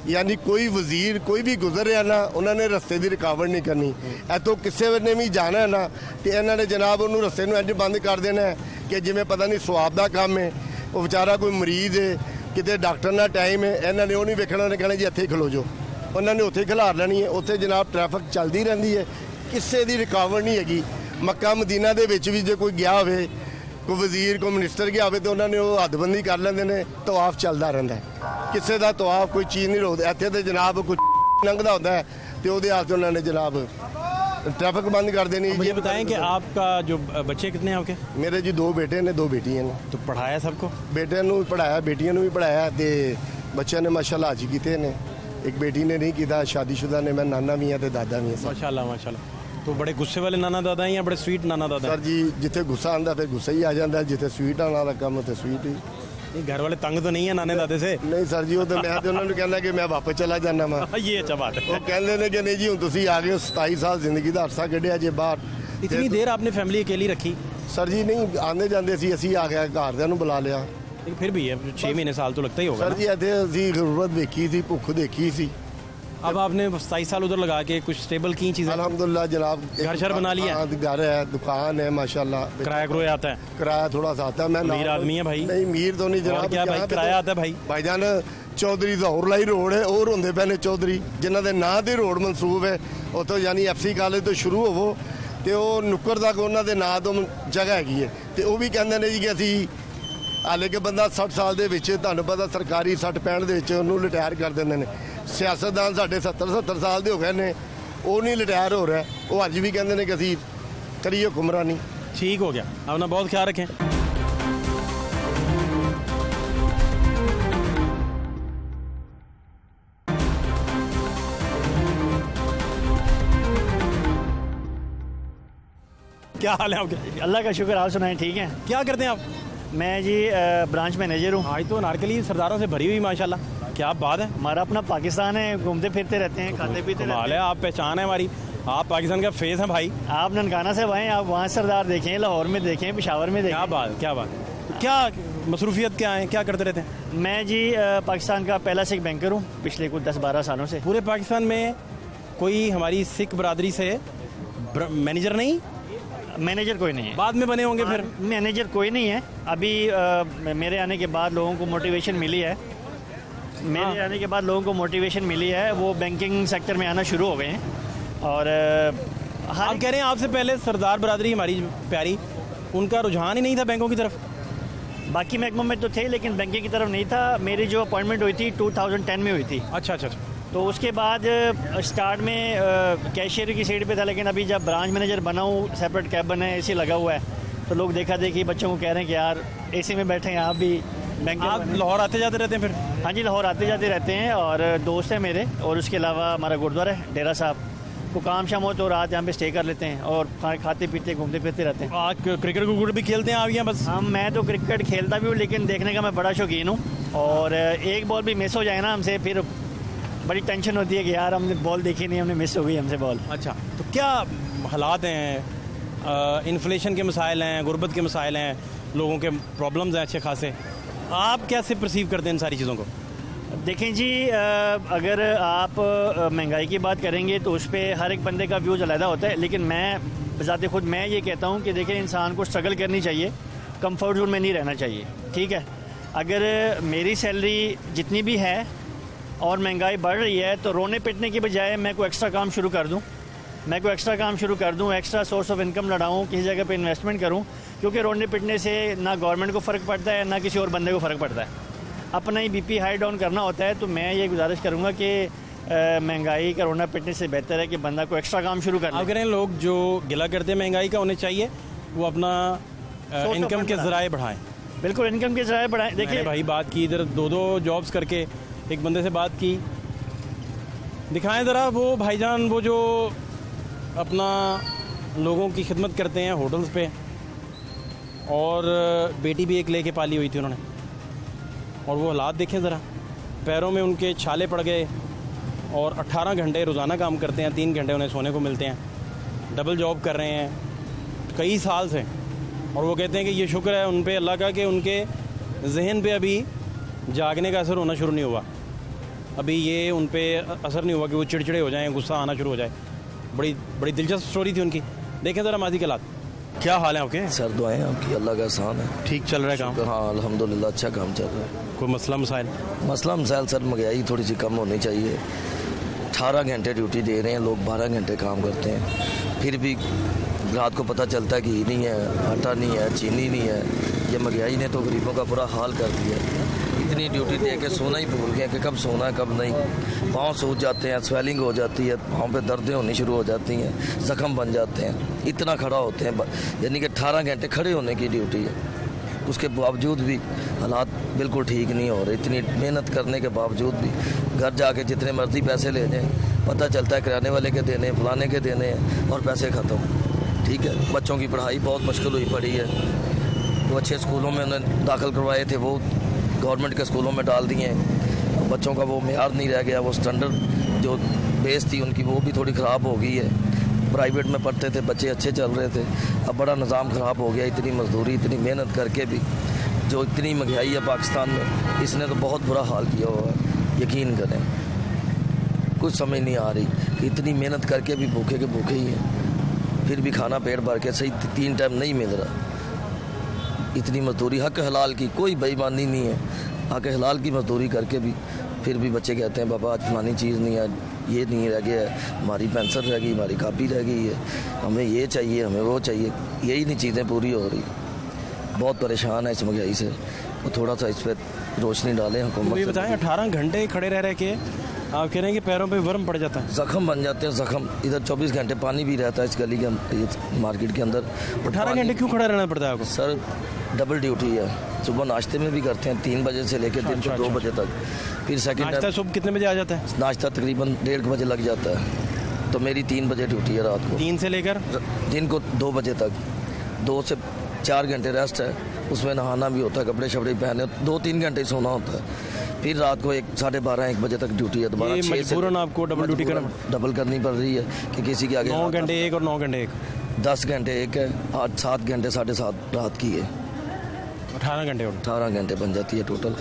यानी कोई वजीर कोई भी गुजर रहा ना उन्होंने रस्ते की रुकावट नहीं करनी। इतों किसी ने भी जाना है ना तो इन्होंने जनाब उन्होंने रस्ते में इंज बंद कर देना है कि जिमें पता नहीं स्वाब का काम है, वो बेचारा कोई मरीज है, कितने डॉक्टर ना टाइम है, इन्होंने वो नहीं वेखना, उन्हें कहना जी इत्थे खलो जो, उन्होंने उत्थे खिलार लेनी है। उत्थे जनाब ट्रैफिक चलती रहती है, किसी की रुकावट नहीं हैगी। मक्का मदीना दे विच भी जो कोई गया हो, कोई वजीर कोई मिनिस्टर गया हो तो उन्होंने वो हदबंदी कर लेंगे ने, तवाफ चलता रहता है, किसी का तवाफ कोई चीज़ नहीं रोकता। इतने तो जनाब कुछ लंघता होता है तो वो हाथ उन्होंने जनाब ट्रैफिक बंद कर देनी। मुझे बताएं कि आपका जो बच्चे कितने हैं आपके? मेरे जी 2 बेटे ने 2 बेटियां ने। तो पढ़ाया सबको? बेटे भी पढ़ाया, बेटियां भी पढ़ाया, तो बच्चों ने माशाल्लाह हज किए ने। एक बेटी ने नहीं किया, शादीशुदा ने, मैं नाना भी हाँ तो दादा भी हाँ। माशाल्लाह माशाल्लाह। तो बड़े गुस्से वाले नाना दादा हैं या बड़े स्वीट नाना दादा हैं? सर जी जिथे गुस्सा आता फिर गुस्सा ही आ जाता है, जिथे स्वीट आने वाला काम तो स्वीट ही। ये घर वाले तंग तो नहीं है नाने दादे से? नहीं सर जी, वो तो मैं तो उन्होंने कहना कि मैं वापस चला जाना वा। ये अच्छा बात है। वो कहते हैं कि नहीं जी हूँ तुम आ गए हो, 27 साल जिंदगी का अरसा कढ़िया जे बाहर। इतनी देर आपने फैमिली अकेली रखी? सर जी नहीं आते जाते सी असी आ गया, घरदियां बुला लिया। लेकिन फिर भी है 6 महीने साल तो लगता ही होगा सर जी इतने असी जरूरत देखी थी, भुख देखी सी। अब आपने 27 साल उधर लगा के कुछ स्टेबल की चीज़ें? अल्हम्दुलिल्लाह जनाब घर शर बना लिया? हाँ, घर है, दुकान है माशाल्लाह। किराया किराया आता है? किराया थोड़ा सा आता है। मैं अमीर आदमी है भाई? नहीं अमीर तो नहीं जनाब। क्या भाई किराया आता है भाई? भाईजान चौधरी जहूर लाई रोड है, और होंगे पे ने चौधरी जिन्हों के नाँ से रोड मनसूब है, उतों यानी FC कॉलेज तो शुरू होवो तो नुक्कड़ तक उन्होंने नाँ तो जगह हैगी है। तो वह भी कहते हैं जी कि असी हाले कि बंदा 60 साल के तुहानूं पता सरकारी 60-65 के उन्होंने रिटायर कर देंगे ने। सियासतदान साढ़े 70-70 साल के हो गए हैं, वो नहीं रिटायर हो रहा है, वो अज भी कहते हैं कि असी करिए हुक्मरानी। ठीक हो गया, अपना बहुत ख्याल रखें। क्या हाल है आपके? अल्लाह का शुक्र, आप सुनाएं ठीक है? क्या करते हैं आप? मैं जी ब्रांच मैनेजर हूँ। आज तो नारकली सरदारों से भरी हुई माशाल्लाह, क्या बात है। हमारा अपना पाकिस्तान है, घूमते फिरते रहते हैं, खाते पीते रहते कमाल है, आप पहचान है हमारी, आप पाकिस्तान का फेस है भाई। हैं। आप ननकाना से आए, आप वहाँ सरदार देखें, लाहौर में देखें, पेशावर में देखें। क्या बात क्या बात। तो क्या मसरूफियत क्या है, क्या करते रहते हैं? मैं जी पाकिस्तान का पहला सिख बैंकर हूँ पिछले कुछ 10-12 सालों से। पूरे पाकिस्तान में कोई हमारी सिख बरादरी से मैनेजर नहीं? मैनेजर कोई नहीं है, बाद में बने होंगे फिर? मैनेजर कोई नहीं है। अभी मेरे आने के बाद लोगों को मोटिवेशन मिली है, मेरे आने के बाद लोगों को मोटिवेशन मिली है, वो बैंकिंग सेक्टर में आना शुरू हो गए हैं। और आप कह रहे हैं आपसे पहले सरदार बरादरी हमारी प्यारी, उनका रुझान ही नहीं था बैंकों की तरफ? बाकी महकमों में तो थे लेकिन बैंकिंग की तरफ नहीं था। मेरी जो अपॉइंटमेंट हुई थी 2010 में हुई थी। अच्छा अच्छा अच्छा। तो उसके बाद स्टार्ट में कैशियर की सीट पे था, लेकिन अभी जब ब्रांच मैनेजर बना हूँ, सेपरेट कैबिन है, AC लगा हुआ है, तो लोग देखा देखी बच्चों को कह रहे हैं कि यार AC में बैठे हैं आप भी बैंक। आप लाहौर आते जाते रहते हैं फिर? हाँ जी, लाहौर आते जाते रहते हैं, और दोस्त हैं मेरे, और उसके अलावा हमारा गुरुद्वारा है डेरा साहब, को काम शाम हो तो रात यहाँ पे स्टे कर लेते हैं और खाते पीते घूमते फिरते रहते हैं। आप क्रिकेट भी खेलते हैं आप यहाँ बस? हम मैं तो क्रिकेट खेलता भी हूँ, लेकिन देखने का मैं बड़ा शौकीन हूँ, और एक बॉल भी मिस हो जाए ना हमसे, फिर बड़ी टेंशन होती है कि यार हमने बॉल देखी नहीं, हमने मिस हो गई हमसे बॉल। अच्छा, तो क्या हालात हैं, इन्फ्लेशन के मसाइल हैं, गुर्बत के मसाइल हैं, लोगों के प्रॉब्लम्स हैं अच्छे खासे, आप कैसे परसीव करते हैं इन सारी चीज़ों को? देखें जी, अगर आप महंगाई की बात करेंगे तो उस पर हर एक बंदे का व्यूज़ अलग होता है, लेकिन मैं बजाते खुद मैं ये कहता हूँ कि देखें इंसान को स्ट्रगल करनी चाहिए, कंफर्ट जोन में नहीं रहना चाहिए। ठीक है, अगर मेरी सैलरी जितनी भी है और महंगाई बढ़ रही है तो रोने पिटने की बजाय मैं कोई एक्स्ट्रा काम शुरू कर दूँ, एक्स्ट्रा सोर्स ऑफ इनकम लड़ाऊँ, किसी जगह पे इन्वेस्टमेंट करूँ, क्योंकि रोने पिटने से ना गवर्नमेंट को फ़र्क पड़ता है ना किसी और बंदे को फ़र्क पड़ता है, अपना ही BP हाई डाउन करना होता है। तो मैं ये गुजारिश करूँगा कि महंगाई का रोना पिटने से बेहतर है कि बंदा को एक्स्ट्रा काम शुरू कर। आप कह रहे हैं लोग जो गिला करते हैं महंगाई का, उन्हें चाहिए वो अपना इनकम के ज़राए बढ़ाएं। बिल्कुल, इनकम के ज़राए बढ़ाएं। देखिए भाई बात की, इधर 2 जॉब्स करके एक बंदे से बात की, दिखाएं ज़रा वो भाईजान, वो जो अपना लोगों की खिदमत करते हैं होटल्स पे, और बेटी भी एक लेके पाली हुई थी उन्होंने, और वो हालात देखें ज़रा, पैरों में उनके छाले पड़ गए, और 18 घंटे रोज़ाना काम करते हैं, 3 घंटे उन्हें सोने को मिलते हैं, डबल जॉब कर रहे हैं कई साल से, और वो कहते हैं कि ये शुक्र है उन पे अल्लाह का कि उनके जहन पे अभी जागने का असर होना शुरू नहीं हुआ, अभी ये उन पे असर नहीं हुआ कि वो चिड़चिड़े हो जाएं, गुस्सा आना शुरू हो जाए। बड़ी बड़ी दिलचस्प स्टोरी थी उनकी। देखें ज़रा माजी के हालात। क्या हाल है आपके? सर दुआएं आपकी, अल्लाह का एहसान है। ठीक चल रहा है काम? हाँ अल्हम्दुलिल्लाह अच्छा काम चल रहा है। कोई मसला मसाइल? मसला मसाइल सर महंगाई थोड़ी सी कम होनी चाहिए। 18 घंटे ड्यूटी दे रहे हैं लोग, 12 घंटे काम करते हैं, फिर भी रात को पता चलता है कि घी नहीं है, आटा नहीं है, चीनी नहीं है। ये महंगाई ने तो गरीबों का बुरा हाल कर दिया है। इतनी ड्यूटी दे के सोना ही भूल गए कि कब सोना है कब नहीं। पाँव सूज जाते हैं, स्वेलिंग हो जाती है, पाँव पे दर्दें होनी शुरू हो जाती हैं, ज़ख्म बन जाते हैं, इतना खड़ा होते हैं। यानी कि 18 घंटे खड़े होने की ड्यूटी है, उसके बावजूद भी हालात बिल्कुल ठीक नहीं हो रहे। इतनी मेहनत करने के बावजूद भी घर जाके जितने मर्जी पैसे ले जाएं, पता चलता है किराने वाले के देने, फलाने के देने हैं और पैसे ख़त्म। ठीक है, बच्चों की पढ़ाई बहुत मुश्किल हुई पड़ी है। वो अच्छे स्कूलों में उन्हें दाखिल करवाए थे, वो गवर्नमेंट के स्कूलों में डाल दिए हैं। बच्चों का वो मेयार नहीं रह गया, वो स्टैंडर्ड जो बेस थी उनकी वो भी थोड़ी ख़राब हो गई है। प्राइवेट में पढ़ते थे बच्चे, अच्छे चल रहे थे, अब बड़ा निज़ाम ख़राब हो गया। इतनी मजदूरी, इतनी मेहनत करके भी जो इतनी महंगाई है पाकिस्तान में, इसने तो बहुत बुरा हाल किया हुआ है। यकीन करें, कुछ समझ नहीं आ रही कि इतनी मेहनत करके भी भूखे के भूखे ही हैं, फिर भी खाना पेट भर के सही 3 टाइम नहीं मिल रहा। इतनी मजदूरी हक हलाल की, कोई बेईमानी नहीं है, हक हलाल की मजदूरी करके भी फिर भी बच्चे कहते हैं बाबा आज फलानी चीज़ नहीं है, ये नहीं रह गया है, हमारी पेंसिल रह गई, हमारी कापी रह गई है, हमें ये चाहिए, हमें वो चाहिए। यही नहीं चीज़ें पूरी हो रही। बहुत परेशान है इस महंगाई से, वो थोड़ा सा इस पर रोशनी डालें हुकूमत। ये बताएं 18 घंटे खड़े रह के आप कह रहे हैं कि पैरों पे वर्म पड़ जाता है, ज़ख्म बन जाते हैं, ज़ख्म। इधर 24 घंटे पानी भी रहता है इस गली के मार्केट के अंदर। 18 घंटे क्यों खड़ा रहना पड़ता है आपको? सर डबल ड्यूटी है, सुबह नाश्ते में भी करते हैं 3 बजे से लेकर दिन को 2 बजे तक, फिर सेकंड नाश्ता सुबह कितने बजे आ जाता है? नाश्ता तकरीबन 1:30 बजे लग जाता है, तो मेरी 3 बजे ड्यूटी है रात को, 3 से लेकर दिन को 2 बजे तक। 2 से 4 घंटे रेस्ट है, उसमें नहाना भी होता है, कपड़े शपड़े पहने, 2-3 घंटे सोना होता है, फिर रात को 12:30-1 बजे तक ड्यूटी है दोबारा। ये मजबूरन आपको डबल ड्यूटी डबल करनी पड़ रही है कि किसी के आगे 9 घंटे एक और 9 घंटे एक, 10 घंटे एक है, 7 घंटे 7.5 रात की है, 18 घंटे 18 घंटे बन जाती है टोटल।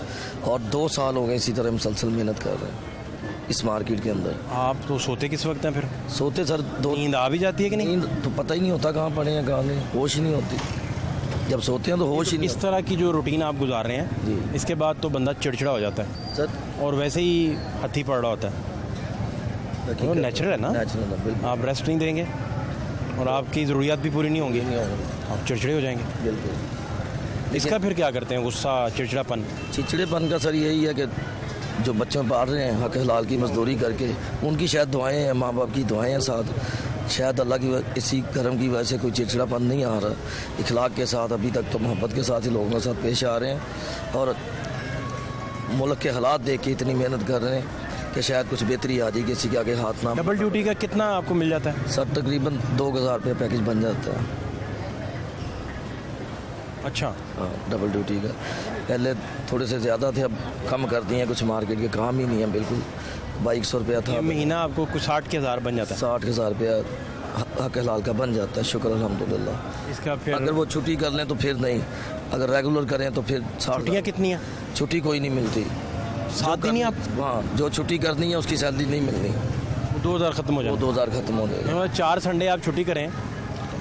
और 2 साल हो गए इसी तरह मुसलसल मेहनत कर रहे हैं इस मार्केट के अंदर। आप तो सोते किस वक्त हैं फिर? सोते सर 2 नींद आ भी जाती है कि नहीं? नींद तो पता ही नहीं होता कहाँ पड़े हैं कहाँ नहीं, होश ही नहीं होती। जब सोते हैं तो होश ही नहीं इस तरह की जो रूटीन आप गुजार रहे हैं जी, इसके बाद तो बंदा चिड़चिड़ा हो जाता है सर। और वैसे ही हथी पड़ रहा होता है, वो नेचुरल है ना। नेचुरल है बिल्कुल। आप रेस्ट नहीं देंगे और आपकी ज़रूरियात भी पूरी नहीं होंगी, नहीं होगा आप चिड़चिड़े हो जाएंगे। बिल्कुल। इसका फिर क्या करते हैं? गुस्सा, चिड़चिड़ापन? चिड़चिड़ेपन का सर यही है कि जो बच्चों पाल रहे हैं हक हलाल की मजदूरी करके, उनकी शायद दुआएं हैं, माँ बाप की दुआएं हैं साथ, शायद अल्लाह की इसी करम की वजह से कोई चिड़चिड़ापन नहीं आ रहा। इखलाक के साथ अभी तक तो मोहब्बत के साथ ही लोगों के साथ पेश आ रहे हैं और मुल्क के हालात देख के इतनी मेहनत कर रहे हैं कि शायद कुछ बेहतरी आ जाए, किसी के आगे हाथ ना। डबल ड्यूटी का कितना आपको मिल जाता है? सर तकरीबन 2000 रुपये पैकेज बन जाता है। अच्छा, हाँ डबल ड्यूटी का। पहले थोड़े से ज़्यादा थे, अब कम कर दिए हैं, कुछ मार्केट के काम ही नहीं है बिल्कुल। 2200 रुपया था, महीना आपको कुछ 60,000 बन जाता है? 60,000 रुपया हक हलाल का बन जाता है, शुक्र अल्हम्दुलिल्लाह। इसका फिर अगर वो छुट्टी कर लें तो फिर नहीं, अगर रेगुलर करें तो फिर 60। छुट्टियाँ कितनी हैं? छुट्टी कोई नहीं मिलती, 7 दिन ही आप? हाँ जो छुट्टी करनी है उसकी सैलरी नहीं मिलनी, 2000 खत्म हो वो जाए। 2000 खत्म हो जाएगा। 4 संडे आप छुट्टी करें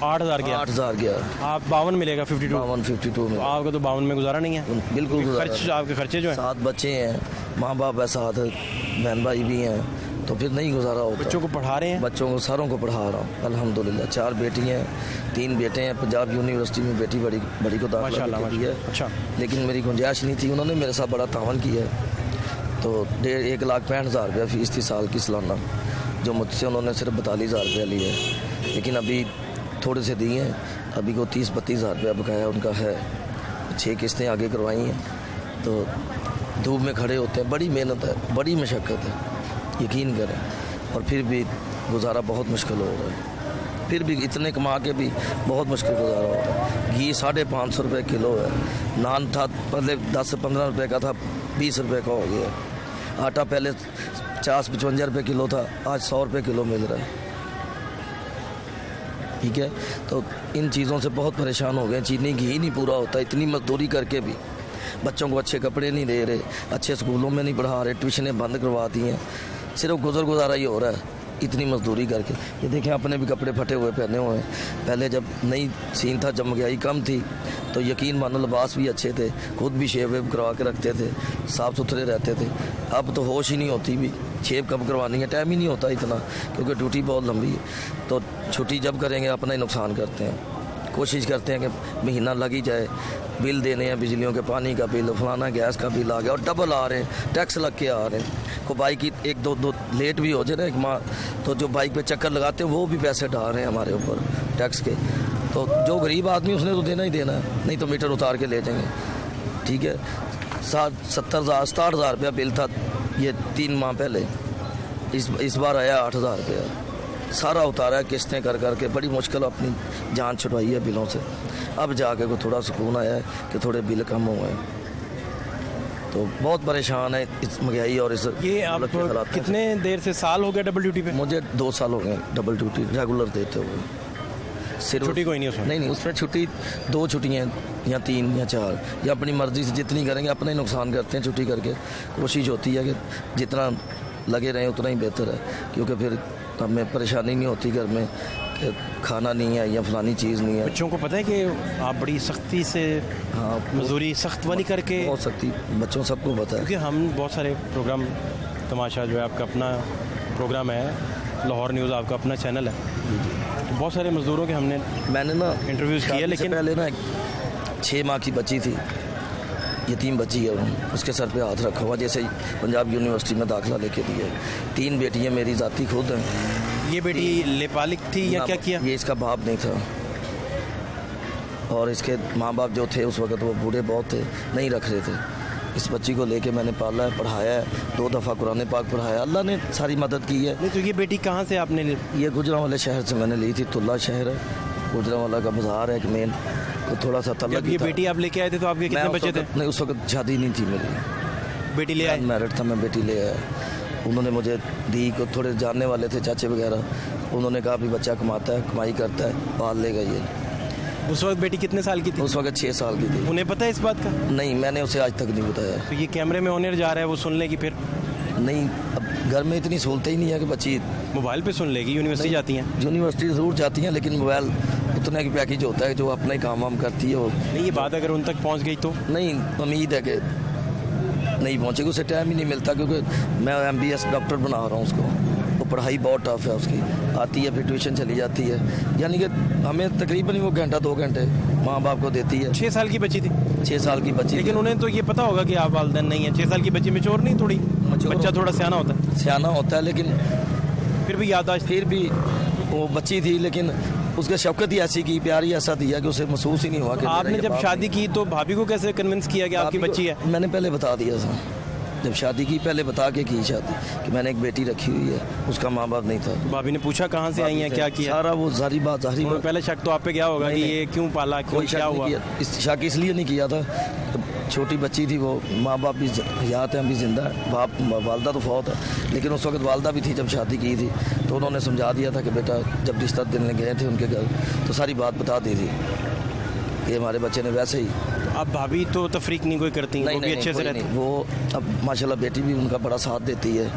8000 गया, 8000 गया, आप 52 मिलेगा 52। 52 में आपका तो 52 में गुजारा नहीं है बिल्कुल गुजारा खर्च, आपके खर्चे जो हैं। 7 बच्चे हैं, माँ बाप है साथ, बहन भाई भी हैं, तो फिर नहीं गुजारा होता। बच्चों को पढ़ा रहे हैं? बच्चों को सारों को पढ़ा रहा हूँ अल्हम्दुलिल्लाह। 4 बेटी हैं, 3 बेटे हैं। पंजाब यूनिवर्सिटी में बेटी बड़ी को दाखिला माशाल्लाह, दी है। अच्छा। लेकिन मेरी गुंजाइश नहीं थी, उन्होंने मेरे साथ बड़ा तावन किया है, तो 1,65,000 रुपया फीस थी साल की सालाना, जो मुझसे उन्होंने सिर्फ 42,000 रुपया लिए है। लेकिन अभी थोड़े से दिए हैं, अभी को 30-32 हज़ार रुपया बकाया उनका है। 6 किस्तें आगे करवाई हैं, तो धूप में खड़े होते हैं, बड़ी मेहनत है, बड़ी मशक्क़त है, यकीन करें, और फिर भी गुजारा बहुत मुश्किल हो रहा है। फिर भी इतने कमा के भी बहुत मुश्किल गुजारा हो रहा है। घी 550 रुपये किलो है, नान था पहले 10 से 15 रुपये का था, 20 रुपये का हो गया। आटा पहले 50-55 रुपये किलो था, आज 100 रुपये किलो मिल रहा है। ठीक है। तो इन चीज़ों से बहुत परेशान हो गए। चीनी घी नहीं पूरा होता, इतनी मजदूरी करके भी बच्चों को अच्छे कपड़े नहीं दे रहे, अच्छे स्कूलों में नहीं पढ़ा रहे, ट्यूशनें बंद करवा दी हैं, सिर्फ गुजारा ही हो रहा है इतनी मजदूरी करके। ये देखें अपने भी कपड़े फटे हुए पहने हुए हैं। पहले जब नई सीन था, जब महंगाई कम थी तो यकीन मानो लिबास भी अच्छे थे, खुद भी शेव वेव करवा के रखते थे, साफ़ सुथरे रहते थे। अब तो होश ही नहीं होती भी शेव कब करवानी है, टाइम ही नहीं होता इतना, क्योंकि ड्यूटी बहुत लंबी है। तो छुट्टी जब करेंगे अपना ही नुकसान करते हैं। कोशिश करते हैं कि महीना लग ही जाए, बिल देने हैं, बिजलियों के पानी का बिल, फलाना गैस का बिल आ गया और डबल आ रहे हैं, टैक्स लग के आ रहे हैं। को बाइक की एक दो लेट भी हो जाए ना एक माह, तो जो बाइक पे चक्कर लगाते हैं वो भी पैसे डाल रहे हैं हमारे ऊपर टैक्स के। तो जो गरीब आदमी उसने तो देना ही देना है, नहीं तो मीटर उतार के ले जाएंगे। ठीक है, 60,000 रुपया बिल था ये 3 माह पहले, इस बार आया 8,000 रुपया। सारा उतारा है किस्तें कर करके, बड़ी मुश्किल अपनी जान छुड़वाई है बिलों से। अब जाके को थोड़ा सुकून आया है कि थोड़े बिल कम हुए हैं। तो बहुत परेशान है इस महंगाई और इस ये आप कितने देर से साल हो गया डबल ड्यूटी पे? मुझे 2 साल हो गए डबल ड्यूटी रेगुलर देते हुए। सिर्फ छुट्टी कोई नहीं उसमें? नहीं, उसमें छुट्टी 2 छुट्टियाँ या 3 या 4, या अपनी मर्जी से जितनी करेंगे, अपना ही नुकसान करते हैं छुट्टी करके। कोशिश होती है कि जितना लगे रहें उतना ही बेहतर है, क्योंकि फिर हमें परेशानी नहीं होती घर में कि खाना नहीं है या फलानी चीज़ नहीं है। बच्चों को पता है कि आप बड़ी सख्ती से हाँ, मजदूरी सख्त वाली करके, बहुत सख्ती, बच्चों सबको पता है। क्योंकि हम बहुत सारे प्रोग्राम, तमाशा जो है आपका अपना प्रोग्राम है, लाहौर न्यूज़ आपका अपना चैनल है, तो बहुत सारे मज़दूरों के मैंने ना इंटरव्यूज़ किए। लेकिन पहले ना 6 माह की बच्ची थी, यतीम बच्ची है वो, उसके सर पे हाथ रखा हुआ, जैसे पंजाब यूनिवर्सिटी में दाखिला लेके दिया है। 3 बेटियां मेरी ज़ाती खुद हैं। ये बेटी लेपालिक थी या क्या किया? ये इसका बाप नहीं था, और इसके माँ बाप जो थे उस वक्त वो बूढ़े बहुत थे, नहीं रख रहे थे। इस बच्ची को लेके मैंने पाला है, पढ़ाया है, 2 दफ़ा कुरान पाक पढ़ाया, अल्लाह ने सारी मदद की है। नहीं तो ये बेटी कहाँ से आपने ये गुजरांवाला शहर से मैंने ली थी, तुल्ला शहर है, गुजरांवाला का बाज़ार है एक मेन, तो थोड़ा सा तलक। ये बेटी आप लेके आए थे तो आपके कितने बच्चे थे? नहीं, उस वक्त शादी नहीं थी मेरी, बेटी ले आए? मैरिड था मैं, बेटी ले आया। उन्होंने मुझे दी, को थोड़े जानने वाले थे चाचे वगैरह, उन्होंने कहा भी बच्चा कमाता है, कमाई करता है, पाल लेगा ये। उस वक्त बेटी कितने साल की थी? उस वक्त 6 साल की थी। उन्हें पता है इस बात का? नहीं, मैंने उसे आज तक नहीं बताया। तो ये कैमरे में ऑनर जा रहा है, वो सुन लेगी फिर? नहीं, अब घर में इतनी सहूलतें ही नहीं है कि बच्ची मोबाइल पे सुन लेगी। यूनिवर्सिटी जाती हैं? यूनिवर्सिटी ज़रूर जाती हैं, लेकिन मोबाइल उतना की पैकेज होता है जो अपना ही काम वाम करती है। वो नहीं, ये बात अगर उन तक पहुंच गई तो? नहीं, उम्मीद है कि नहीं पहुंचेगी, उसे टाइम ही नहीं मिलता, क्योंकि मैं MBS डॉक्टर बना रहा हूँ उसको, तो पढ़ाई बहुत टफ है उसकी। आती है फिर ट्यूशन चली जाती है, यानी कि हमें तकरीबन वो घंटा 2 घंटे माँ बाप को देती है। 6 साल की बच्ची थी? 6 साल की बच्ची। लेकिन उन्हें तो ये पता होगा कि आप वालिदैन नहीं है। 6 साल की बच्ची मैच्योर नहीं, थोड़ी बच्चा थोड़ा सियाना होता है। सियाना होता है, लेकिन फिर भी याददाश्त, फिर भी वो बच्ची थी, लेकिन उसके शफकत ही ऐसी की, प्यार ही ऐसा दिया कि उसे महसूस ही नहीं हुआ कि आपने जब शादी की तो भाभी को कैसे कन्विंस किया कि आपकी बच्ची है? मैंने पहले बता दिया था, जब शादी की पहले बता के की शादी कि मैंने एक बेटी रखी हुई है, उसका माँ बाप नहीं था। भाभी ने पूछा कहाँ से आई हैं, क्या किया? सारा वो सारी बात पहले शक तो आप पे क्या होगा कि ये क्यों पाला, क्यों, क्या हुआ? शक इसलिए नहीं किया था, छोटी बच्ची थी वो, माँ बाप भी याद है, अभी जिंदा है, बाप वालदा तो फौत है, लेकिन उस वक्त वालदा भी थी जब शादी की थी, तो उन्होंने समझा दिया था कि बेटा, जब रिश्ता देने गए थे उनके घर तो सारी बात बता दी थी कि हमारे बच्चे ने वैसे ही। अब भाभी तो तफरीक नहीं कोई करती, वो भी अच्छे से रहती? वो अब माशाल्लाह बेटी भी उनका बड़ा साथ देती है।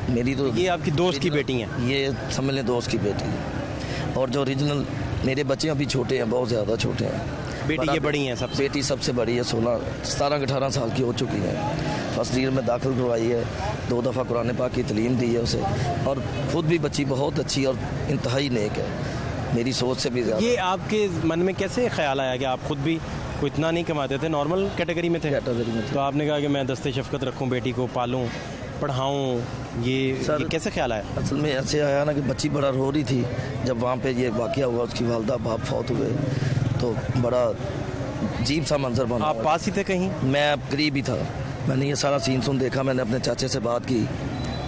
मेरी तो ये आपकी दोस्त की बेटी है? ये समझ लें दोस्त की बेटी है। और जो ओरिजिनल मेरे बच्चे अभी छोटे हैं, बहुत ज़्यादा छोटे हैं। बेटी ये बड़ी हैं सबसे? बेटी सबसे बड़ी है, 17-18 साल की हो चुकी है, फर्स्ट ईयर में दाखिल करवाई है, 2 दफ़ा कुरान पाक की तलीम दी है उसे, और ख़ुद भी बच्ची बहुत अच्छी और इंतहाई नेक है, मेरी सोच से भी ज़्यादा। ये आपके मन में कैसे ख्याल आया कि आप खुद भी कोई इतना नहीं कमाते थे, नॉर्मल कैटेगरी में थे? कैटेगरी में थे। तो आपने कहा कि मैं दस्ते शफकत रखूं, बेटी को पालूं, पढ़ाऊं, ये कैसे ख्याल आया? असल में ऐसे आया ना कि बच्ची बड़ा रो रही थी जब वहाँ पे ये वाक़या हुआ, उसकी वालदा बाप फौत हुए, तो बड़ा अजीब सा मंजर बना। आप पास ही थे कहीं? मैं करीब ही था, मैंने ये सारा सीन सुन देखा, मैंने अपने चाचे से बात की,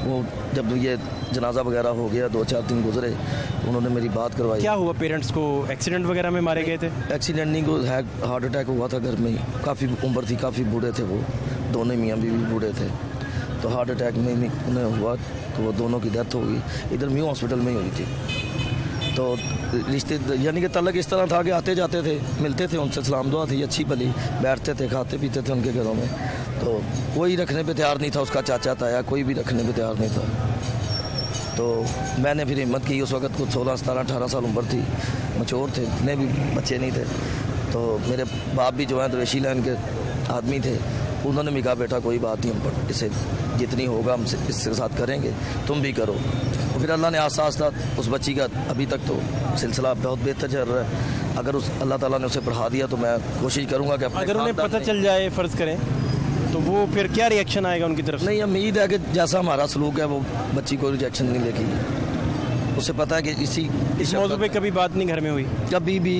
वो जब ये जनाजा वगैरह हो गया, 2-4 दिन गुजरे, उन्होंने मेरी बात करवाई। क्या हुआ? पेरेंट्स को एक्सीडेंट वगैरह में मारे गए थे? एक्सीडेंट नहीं, को हार्ट अटैक हुआ था घर में ही, काफ़ी उम्र थी, काफ़ी बूढ़े थे वो, दोनों मियाँ बीवी बूढ़े थे, तो हार्ट अटैक में उन्हें हुआ, तो वो दोनों की डेथ हो गई, इधर म्यू हॉस्पिटल में ही हुई थी। तो रिश्ते यानी कि तलक इस तरह था कि आते जाते थे, मिलते थे, उनसे सलाम दुआ थी अच्छी भली, बैठते थे, खाते पीते थे उनके घरों में। तो कोई रखने पे तैयार नहीं था, उसका चाचा ताया कोई भी रखने पे तैयार नहीं था। तो मैंने फिर हिम्मत की। उस वक्त कुछ 16, 17, 18 साल उम्र थी, मचोर थे, इतने भी बच्चे नहीं थे। तो मेरे बाप भी जो है दवेशी लाइन के आदमी थे, उन्होंने भी कहा बेटा कोई बात नहीं, हम पर इसे जितनी होगा हम इसके साथ करेंगे, तुम भी करो। तो फिर अल्लाह ने आस्ता आस्ता उस बच्ची का अभी तक तो सिलसिला बहुत बेहतर चल रहा है। अगर उस अल्लाह ताला ने उसे पढ़ा दिया तो मैं कोशिश करूँगा कि अगर उन्हें पता चल जाए फ़र्ज़ करें तो वो फिर क्या रिएक्शन आएगा उनकी तरफ से? नहीं, उम्मीद है कि जैसा हमारा सलूक है वो बच्ची को रिजेक्शन नहीं लेगी। उसे पता है कि इस मौजू पे कभी बात नहीं घर में हुई? कभी भी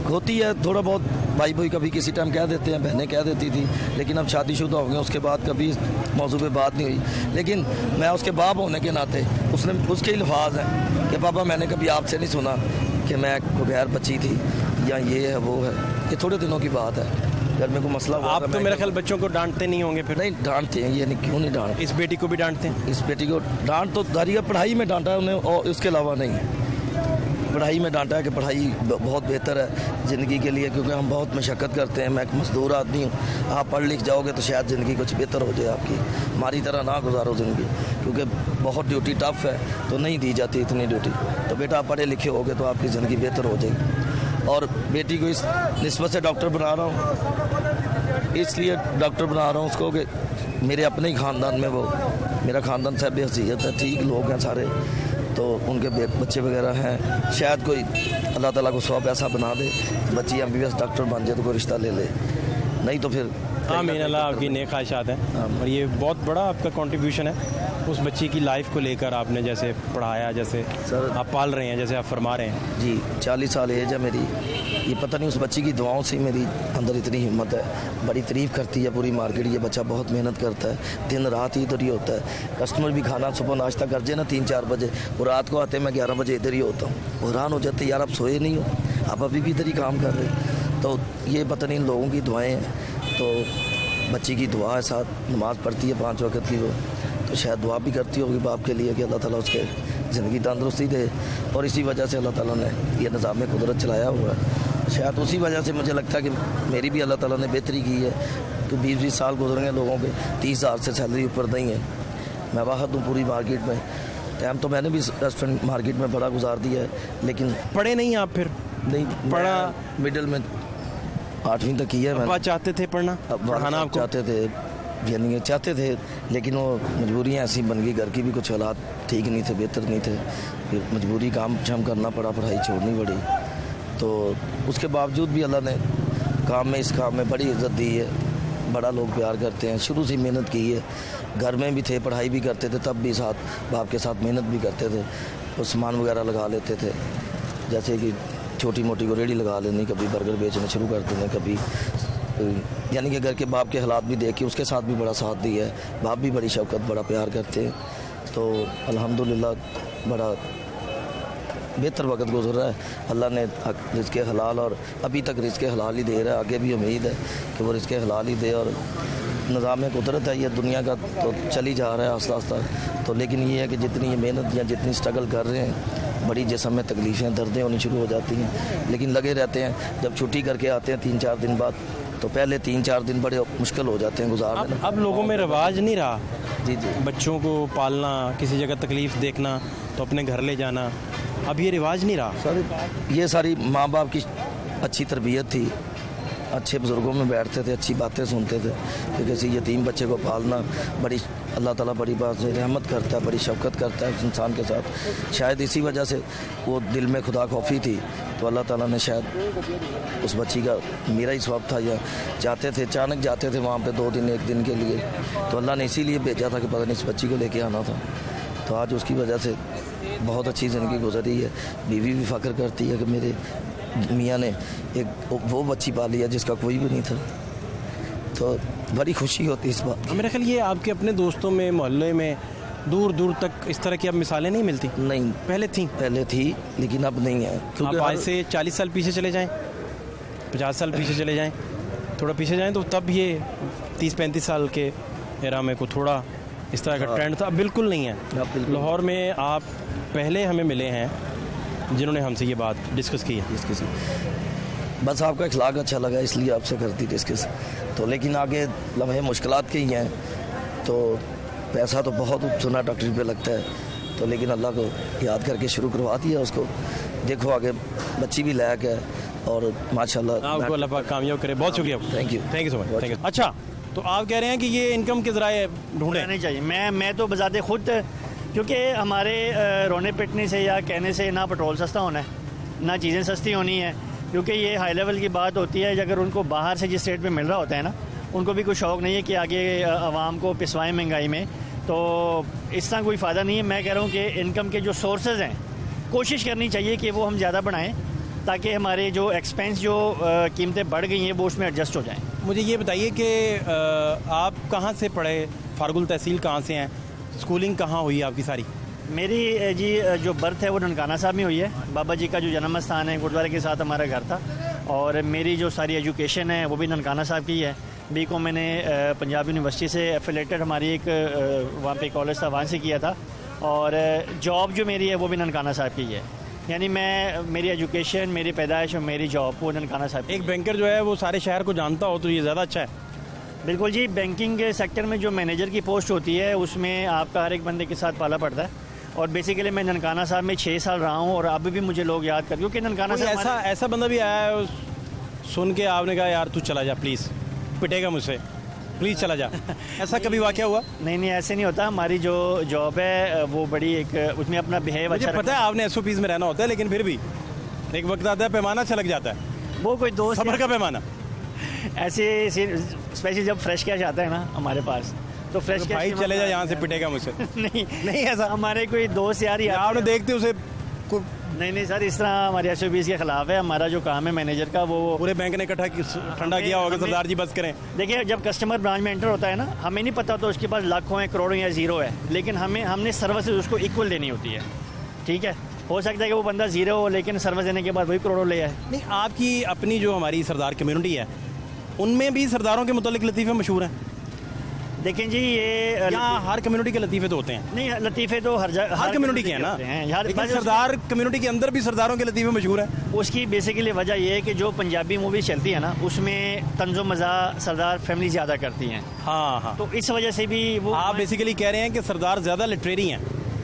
होती है, थोड़ा बहुत भाई भाई कभी किसी टाइम कह देते हैं, बहनें कह देती थी, लेकिन अब शादीशुदा हो गए उसके बाद कभी इस मौजू पे बात नहीं हुई। लेकिन मैं उसके बाप होने के नाते उसने उसके अल्फाज हैं कि पापा मैंने कभी आपसे नहीं सुना कि मैं बगैर बच्ची थी या ये है वो है। ये थोड़े दिनों की बात है, घर में कोई मसला हुआ। आप तो मेरा ख्याल बच्चों को डांटते नहीं होंगे फिर? नहीं, डांटते हैं, ये नहीं, क्यों नहीं डांटते। इस बेटी को भी डांटते हैं? इस बेटी को डांट तो दारी है, पढ़ाई में डांटा है उन्हें और उसके अलावा नहीं। पढ़ाई में डांटा है कि पढ़ाई बहुत बेहतर है ज़िंदगी के लिए, क्योंकि हम बहुत मशक्क़त करते हैं। मैं एक मज़दूर आदमी हूँ, आप पढ़ लिख जाओगे तो शायद ज़िंदगी कुछ बेहतर हो जाए आपकी। हमारी तरह ना गुजारो ज़िंदगी, क्योंकि बहुत ड्यूटी टफ है तो नहीं दी जाती इतनी ड्यूटी। तो बेटा आप पढ़े लिखे होगे तो आपकी ज़िंदगी बेहतर हो जाएगी। और बेटी को इस निस्बत से डॉक्टर बना रहा हूँ, इसलिए डॉक्टर बना रहा हूँ उसको कि मेरे अपने ही ख़ानदान में वो, मेरा ख़ानदान साहब हैसियत है, ठीक लोग हैं सारे, तो उनके बच्चे वगैरह हैं, शायद कोई अल्लाह ताला को 100 पैसा बना दे, बच्ची MBBS डॉक्टर बन जाए तो कोई रिश्ता ले ले, नहीं तो फिर आमीन, अल्लाह आपकी नेक ख्वाहिशात हैं। और ये बहुत बड़ा आपका कंट्रीब्यूशन है उस बच्ची की लाइफ को लेकर। आपने जैसे पढ़ाया, जैसे आप पाल रहे हैं, जैसे आप फरमा रहे हैं। जी 40 साल एज है मेरी। ये पता नहीं उस बच्ची की दुआओं से मेरी अंदर इतनी हिम्मत है, बड़ी तारीफ़ करती है पूरी मार्केट। ये बच्चा बहुत मेहनत करता है, दिन रात ही इधर ही होता है। कस्टमर भी खाना सुबह नाश्ता कर जाए ना 3-4 बजे, वो रात को आते मैं 11 बजे इधर ही होता हूँ। हैरान हो जाते यार आप सोए नहीं हो, आप अभी भी इधर ही काम कर रहे। तो ये पता नहीं लोगों की दुआएँ हैं। तो बच्ची की दुआ है, साथ नमाज़ पढ़ती है 5 वक्त की, वो तो शायद दुआ भी करती होगी बाप के लिए कि अल्लाह ताला उसके ज़िंदगी तंदुरुस्ती दे। और इसी वजह से अल्लाह ताला ने ये निज़ाम कुदरत चलाया हुआ है। शायद उसी वजह से मुझे लगता है कि मेरी भी अल्लाह ताला ने बेहतरी की है कि 20-20 साल गुजर गए लोगों के, 30,000 से सैलरी ऊपर नहीं है। मैं वाहद हूँ पूरी मार्केट में। टाइम तो मैंने भी रेस्टोरेंट मार्केट में बड़ा गुजार दिया है, लेकिन पढ़े नहीं आप फिर? नहीं पढ़ा, मिडिल में 8वीं तक की है मैंने। आप चाहते थे पढ़ना, पढ़ाना आपको? चाहते थे, यानी चाहते थे, लेकिन वो मजबूरियाँ ऐसी बन गई, घर की भी कुछ हालात ठीक नहीं थे, बेहतर नहीं थे, फिर मजबूरी काम शाम करना पड़ा, पढ़ाई छोड़नी पड़ी। तो उसके बावजूद भी अल्लाह ने काम में, इस काम में बड़ी इज़्ज़त दी है, बड़ा लोग प्यार करते हैं। शुरू से मेहनत की है, घर में भी थे, पढ़ाई भी करते थे, तब भी साथ बाप के साथ मेहनत भी करते थे। तो सामान वगैरह लगा लेते थे, जैसे कि छोटी मोटी को रेडी लगा लेनी, कभी बर्गर बेचना शुरू कर देने, कभी यानी कि घर के बाप के हालात भी देख के उसके साथ भी बड़ा साथ दिया है। बाप भी बड़ी शौकत, बड़ा प्यार करते हैं। तो अल्हम्दुलिल्लाह बड़ा बेहतर वक्त गुजर रहा है। अल्लाह ने रिज़्क़ हलाल, और अभी तक रिज़्क़ हलाल ही दे रहा है, आगे भी उम्मीद है कि वो रिज़्क़ हलाल ही दे। और निज़ाम कुदरत है ये दुनिया का, तो चल ही जा रहा है आस्ता आस्ता। तो लेकिन ये है कि जितनी ये मेहनत या जितनी स्ट्रगल कर रहे हैं, बड़ी जिस्म में तकलीफ़ें, दर्दें होनी शुरू हो जाती हैं, लेकिन लगे रहते हैं। जब छुट्टी करके आते हैं 3-4 दिन बाद, तो पहले 3-4 दिन बड़े मुश्किल हो जाते हैं गुजारने। अब लोगों में रिवाज नहीं रहा जी बच्चों को पालना, किसी जगह तकलीफ़ देखना तो अपने घर ले जाना, अब ये रिवाज नहीं रहा। सर ये सारी माँ बाप की अच्छी तरबियत थी, अच्छे बुज़ुर्गों में बैठते थे, अच्छी बातें सुनते थे कि किसी यतीम बच्चे को पालना बड़ी, अल्लाह ताला बड़ी बात से रहमत करता है, बड़ी शफ़क़त करता है उस इंसान के साथ। शायद इसी वजह से वो दिल में खुदा खौफी थी, तो अल्लाह ताला ने शायद उस बच्ची का, मेरा ही स्वभाव था, या जाते थे अचानक जाते थे वहाँ पे 2 दिन 1 दिन के लिए, तो अल्लाह ने इसीलिए भेजा था कि पता नहीं इस बच्ची को लेके आना था। तो आज उसकी वजह से बहुत अच्छी ज़िंदगी गुजरी है। बीवी भी फ़ख्र करती है कि मेरे मियाँ ने एक वो बच्ची पाली है जिसका कोई भी नहीं था, तो बड़ी खुशी होती है इस बात। मेरा ख्याल ये आपके अपने दोस्तों में, मोहल्ले में दूर दूर तक इस तरह की अब मिसालें नहीं मिलती? नहीं, पहले थी लेकिन अब नहीं है। आप आज से 40 साल पीछे चले जाएं, 50 साल पीछे चले जाएं, थोड़ा पीछे जाएं, तो तब ये 30-35 साल के एरा में को थोड़ा इस तरह का ट्रेंड था। अब बिल्कुल नहीं है। लाहौर में आप पहले हमें मिले हैं, जिन्होंने हमसे ये बात डिस्कस की है। डिस्कस बस आपका अखलाक अच्छा लगा इसलिए आपसे करती डिस्कस। तो लेकिन आगे लम्हे मुश्किलात के ही हैं, तो पैसा तो बहुत सुना डॉक्टरी पे लगता है, तो लेकिन अल्लाह को याद करके शुरू करवा दिया उसको। देखो आगे बच्ची भी लायक है और माशाल्लाह आपको अल्लाह पाक कामयाब करे। बहुत शुक्रिया, thank you so much, thank you. अच्छा, तो आप कह रहे हैं कि ये इनकम के ज़राए ढूंढे नहीं चाहिए। मैं तो बजाते खुद, क्योंकि हमारे रोने पिटने से या कहने से ना पेट्रोल सस्ता होना है, ना चीज़ें सस्ती होनी है, क्योंकि ये हाई लेवल की बात होती है। अगर उनको बाहर से जिस रेट पे मिल रहा होता है ना, उनको भी कोई शौक़ नहीं है कि आगे आवाम को पिसवाएं महंगाई में, तो इस तरह कोई फ़ायदा नहीं है। मैं कह रहा हूँ कि इनकम के जो सोर्सेज हैं कोशिश करनी चाहिए कि वो हम ज़्यादा बढ़ाएं, ताकि हमारे जो एक्सपेंस जो कीमतें बढ़ गई हैं वो उसमें एडजस्ट हो जाएं। मुझे ये बताइए कि आप कहाँ से पढ़े, फारगुल तहसील कहाँ से हैं, स्कूलिंग कहाँ हुई आपकी सारी? मेरी जी जो बर्थ है वो ननकाना साहब में हुई है। बाबा जी का जो जन्म स्थान है गुरुद्वारे के साथ हमारा घर था, और मेरी जो सारी एजुकेशन है वो भी ननकाना साहब की है। बी को मैंने पंजाब यूनिवर्सिटी से एफिलेटेड हमारी एक वहाँ पे कॉलेज था, वहाँ से किया था, और जॉब जो मेरी है वो भी ननकाना साहब की है। यानी मेरी एजुकेशन, मेरी पैदाइश और मेरी जॉब वो ननकाना साहब। एक बैंकर जो है वो सारे शहर को जानता हो तो ये ज़्यादा अच्छा है। बिल्कुल जी, बैंकिंग के सेक्टर में जो मैनेजर की पोस्ट होती है उसमें आपका हर एक बंदे के साथ पाला पड़ता है, और बेसिकली मैं ननकाना साहब में 6 साल रहा हूँ, और अभी भी मुझे लोग याद कर, क्योंकि ननकाना साहब ऐसा बंदा भी आया है सुन के आपने कहा यार तू चला जा प्लीज़, पिटेगा मुझसे, प्लीज़ चला जा, ऐसा कभी वाक़या हुआ? नहीं, ऐसे नहीं होता। हमारी जो जॉब है वो बड़ी एक, उसमें अपना बिहेव अच्छा, पता है आपने SOPs में रहना होता है, लेकिन फिर भी एक वक्त आता है पैमाना छलक जाता है, वो कोई दोस्त सब्र का पैमाना। ऐसे स्पेशली जब फ्रेश कैश आता है ना हमारे पास, तो फ्रेश कैश भाई चले जा यहाँ से, पिटेगा मुझसे। नहीं ऐसा हमारे कोई दोस्त यार आपने देखते उसे नहीं सर, इस तरह हमारे SOPs के खिलाफ है। हमारा जो काम है मैनेजर का वो पूरे बैंक ने इकट्ठा ठंडा किया होगा, सरदार जी बस करें। देखिए, जब कस्टमर ब्रांच में एंटर होता है ना, हमें नहीं पता तो उसके पास लाखों है, करोड़ों या ज़ीरो है, लेकिन हमने सर्विस उसको इक्वल देनी होती है। ठीक है, हो सकता है कि वो बंदा ज़ीरो हो लेकिन सर्विस देने के बाद वही करोड़ों ले आए। नहीं, आपकी अपनी जो हमारी सरदार कम्युनिटी है उनमें भी सरदारों के मुतालिक लतीफ़े मशहूर हैं। देखें जी, ये हर कम्युनिटी के लतीफ़े तो होते हैं। नहीं, लतीफ़े तो हर कम्युनिटी के हैं ना, लेकिन सरदार कम्युनिटी के अंदर भी सरदारों के लतीफ़े मशहूर हैं। उसकी बेसिकली वजह यह है कि जो पंजाबी मूवी चलती है ना, उसमें तंज़ो मज़ा सरदार फैमिली ज़्यादा करती हैं। हाँ, तो इस वजह से भी वो आप बेसिकली कह रहे हैं कि सरदार ज़्यादा लिटरेरी हैं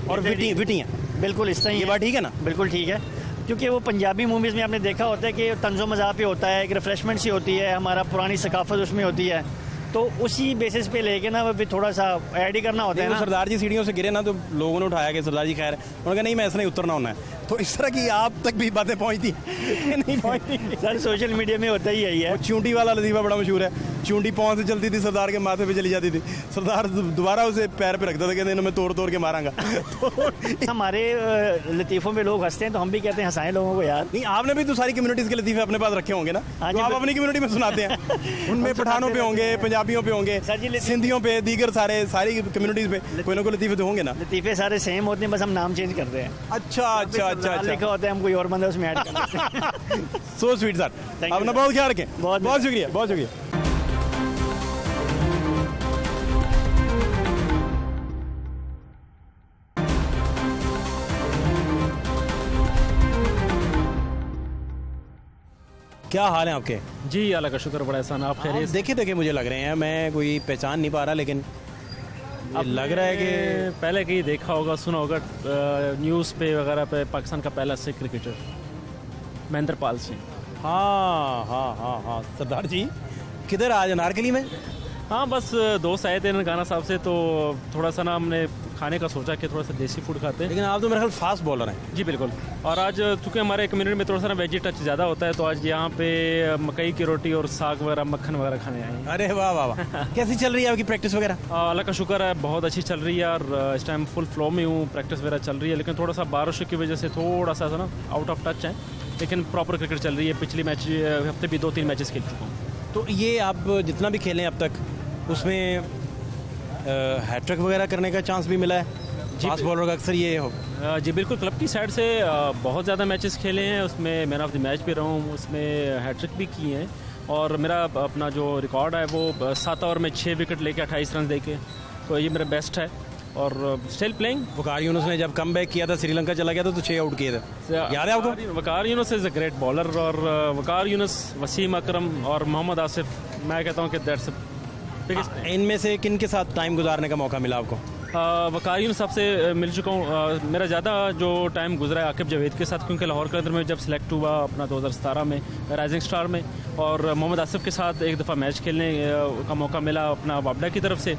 और विटी हैं। बिल्कुल इस तरह ये बात ठीक है ना? बिल्कुल ठीक है, क्योंकि वो पंजाबी मूवीज़ में आपने देखा होता है कि तंज़ो मज़ा पे होता है, एक रिफ्रेशमेंट सी होती है, हमारा पुरानी सकाफत उसमें होती है, तो उसी बेसिस पे लेके ना फिर थोड़ा सा ऐड ही करना होता है ना। सरदार जी सीढ़ियों से गिरे ना, तो लोगों ने उठाया कि सरदार जी खैर है, उन्होंने कहा नहीं मैं ऐसा नहीं उतरना होना है, तो इस तरह की आप तक भी बातें पहुंचती नहीं पहुंचती? सर सोशल मीडिया में होता ही यही है। चूंटी वाला लतीफ़ा बड़ा मशहूर है, चूंटी पाँव से चलती थी, सरदार के माथे पे चली जाती थी, सरदार दोबारा उसे पैर पे रखता था, कहते मैं तोड़ के मारांगा। तो हमारे लतीफ़ों में लोग हंसते हैं तो हम भी कहते हैं हंसाएं लोगों को यार। नहीं, आपने भी तो सारी कम्युनिटीज़ के लतीफ़े अपने पास रखे होंगे ना, तो आप अपनी कम्युनिटी में सुनाते हैं। उनमें पठानों पे होंगे, पंजाबियों पे होंगे, सिंधियों पे, दीगर सारी कम्युनिटीज़ पे कोई ना कोई लतीफ़े तो होंगे ना। लतीफ़े सारे सेम होते हैं, बस हम नाम चेंज करते हैं। अच्छा लिखा होता है, हम कोई और बंदा उसमें ऐड कर देते हैं। सो स्वीट सर, अपना बहुत ख्याल रखें। बहुत शुक्रिया, बहुत शुक्रिया। क्या हाल है आपके? जी अल्लाह का शुक्र, बड़ा एहसान। आप खैरियत? देखे मुझे लग रहे हैं, मैं कोई पहचान नहीं पा रहा, लेकिन लग रहा है कि पहले कहीं देखा होगा, सुना होगा न्यूज़ पे वगैरह पे, पाकिस्तान का पहला सिख क्रिकेटर महेंद्र पाल सिंह। हाँ, सरदार जी किधर आज अनारकली में? हाँ, बस दोस्त आए थे ननकाना साहब से, तो थोड़ा सा ना हमने खाने का सोचा कि थोड़ा सा देसी फूड खाते हैं। लेकिन आप तो मेरे ख्याल फास्ट बॉलर हैं। जी बिल्कुल, और आज चूँकि हमारे कम्युनिटी में थोड़ा सा ना वेजी टच ज़्यादा होता है, तो आज यहाँ पे मकई की रोटी और साग वगैरह, मक्खन वगैरह खाने आए हैं। अरे वाह वाह वाह। कैसी चल रही है आपकी प्रैक्टिस वगैरह? अल्लाह का शुक्र है, बहुत अच्छी चल रही है, और इस टाइम फुल फ्लो में हूँ, प्रैक्टिस वगैरह चल रही है, लेकिन थोड़ा सा बारिश की वजह से थोड़ा सा ना आउट ऑफ टच है, लेकिन प्रॉपर क्रिकेट चल रही है। पिछली हफ्ते भी 2-3 मैचेस खेल चुका हूँ। तो ये आप जितना भी खेलें अब तक, उसमें हैट्रिक वगैरह करने का चांस भी मिला है? फास्ट बॉलर का अक्सर ये हो। जी बिल्कुल, क्लब की साइड से बहुत ज़्यादा मैचेस खेले हैं, उसमें मैन ऑफ द मैच भी रहा हूँ, उसमें हैट्रिक भी की हैं, और मेरा अपना जो रिकॉर्ड है वो 7 ओवर में 6 विकेट लेके 28 रन देके, तो ये मेरा बेस्ट है। और स्टिल प्लेइंग। वकार यूनुस ने जब कम बैक किया था, श्रीलंका चला गया था तो 6 आउट किए थे, याद है आपको? Waqar Younis is a great bowler, और वकार यूनुस, वसीम अकरम और मोहम्मद आसिफ, मैं कहता हूँ कि दैट्स बिगेस्ट। इनमें से किन के साथ टाइम गुजारने का मौका मिला आपको? वकार यूनुस साहब से मिल चुका हूँ। मेरा ज़्यादा जो टाइम गुजरा है आकिब जावेद के साथ, क्योंकि लाहौर के अंदर में जब सिलेक्ट हुआ अपना 2017 में राइजिंग स्टार में, और मोहम्मद आसिफ के साथ एक दफ़ा मैच खेलने का मौका मिला अपना वापडा की तरफ से।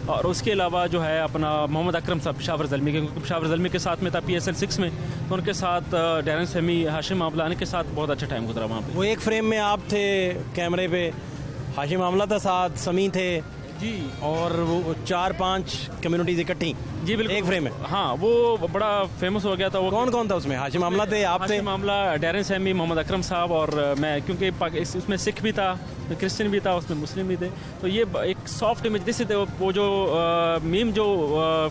और उसके अलावा जो है अपना मोहम्मद अकरम साहब पेशावर ज़ल्मी के, क्योंकि पेशावर ज़ल्मी के साथ में था PSL 6 में, तो उनके साथ डैरन सेमी, हाशिम मामलानी के साथ बहुत अच्छा टाइम गुजरा वहाँ पे। वो एक फ्रेम में आप थे कैमरे पे, हाशिम मामला था साथ, समी थे जी, और वो 4-5 कम्युनिटीज इकट्ठी जी बिल्कुल एक फ्रेम में। हाँ, वो बड़ा फेमस हो गया था। वो कौन कौन था उसमें? हाशिम मामला थे, आप थे? हाशिम मामला, डैरन सेमी, मोहम्मद अकरम साहब और मैं, क्योंकि उसमें सिख भी था, क्रिश्चियन भी था, उसमें मुस्लिम भी थे, तो ये एक सॉफ्ट इमेज जैसे वो जो मीम जो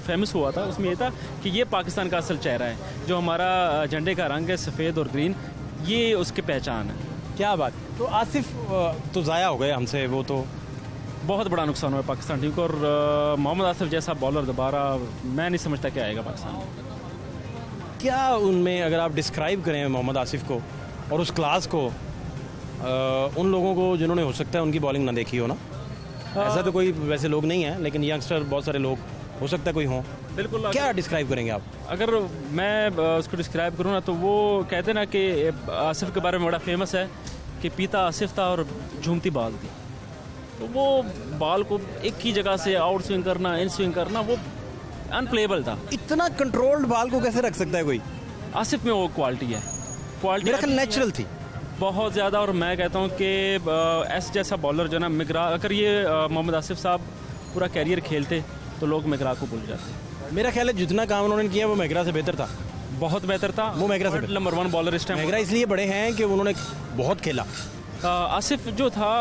फेमस हुआ था उसमें ये था कि ये पाकिस्तान का असल चेहरा है, जो हमारा झंडे का रंग है सफ़ेद और ग्रीन, ये उसकी पहचान है। क्या बात। तो आसिफ तो ज़ाया हो गए हमसे, वो तो बहुत बड़ा नुकसान हुआ पाकिस्तान टीम को, और मोहम्मद आसिफ जैसा बॉलर दोबारा मैं नहीं समझता क्या आएगा पाकिस्तान में। क्या उनमें अगर आप डिस्क्राइब करें मोहम्मद आसिफ को और उस क्लास को, उन लोगों को जिन्होंने हो सकता है उनकी बॉलिंग ना देखी हो ना, ऐसा तो कोई वैसे लोग नहीं है, लेकिन यंगस्टर बहुत सारे लोग हो सकता है कोई हों, बिल्कुल। क्या डिस्क्राइब करेंगे आप? अगर मैं उसको डिस्क्राइब करूँ ना, तो वो कहते ना कि आसिफ के बारे में बड़ा फेमस है कि पीता आसिफ था और झूमती बाल थी, तो वो बॉल को एक ही जगह से आउट स्विंग करना, इन स्विंग करना, वो अनप्लेबल था। इतना कंट्रोल्ड बॉल को कैसे रख सकता है कोई? आसिफ में वो क्वालिटी है, क्वालिटी मेरा ख्याल नेचुरल थी बहुत ज़्यादा। और मैं कहता हूँ कि एस जैसा बॉलर जो ना, मिगरा, अगर ये मोहम्मद आसिफ साहब पूरा कैरियर खेलते तो लोग मिगरा को भूल जाते। मेरा ख्याल है जितना काम उन्होंने किया वो मैगरा से बेहतर था, बहुत बेहतर था। वो मैगरा से नंबर 1 बॉलर इस टाइम। मैगरा इसलिए बड़े हैं कि उन्होंने बहुत खेला। आसिफ जो था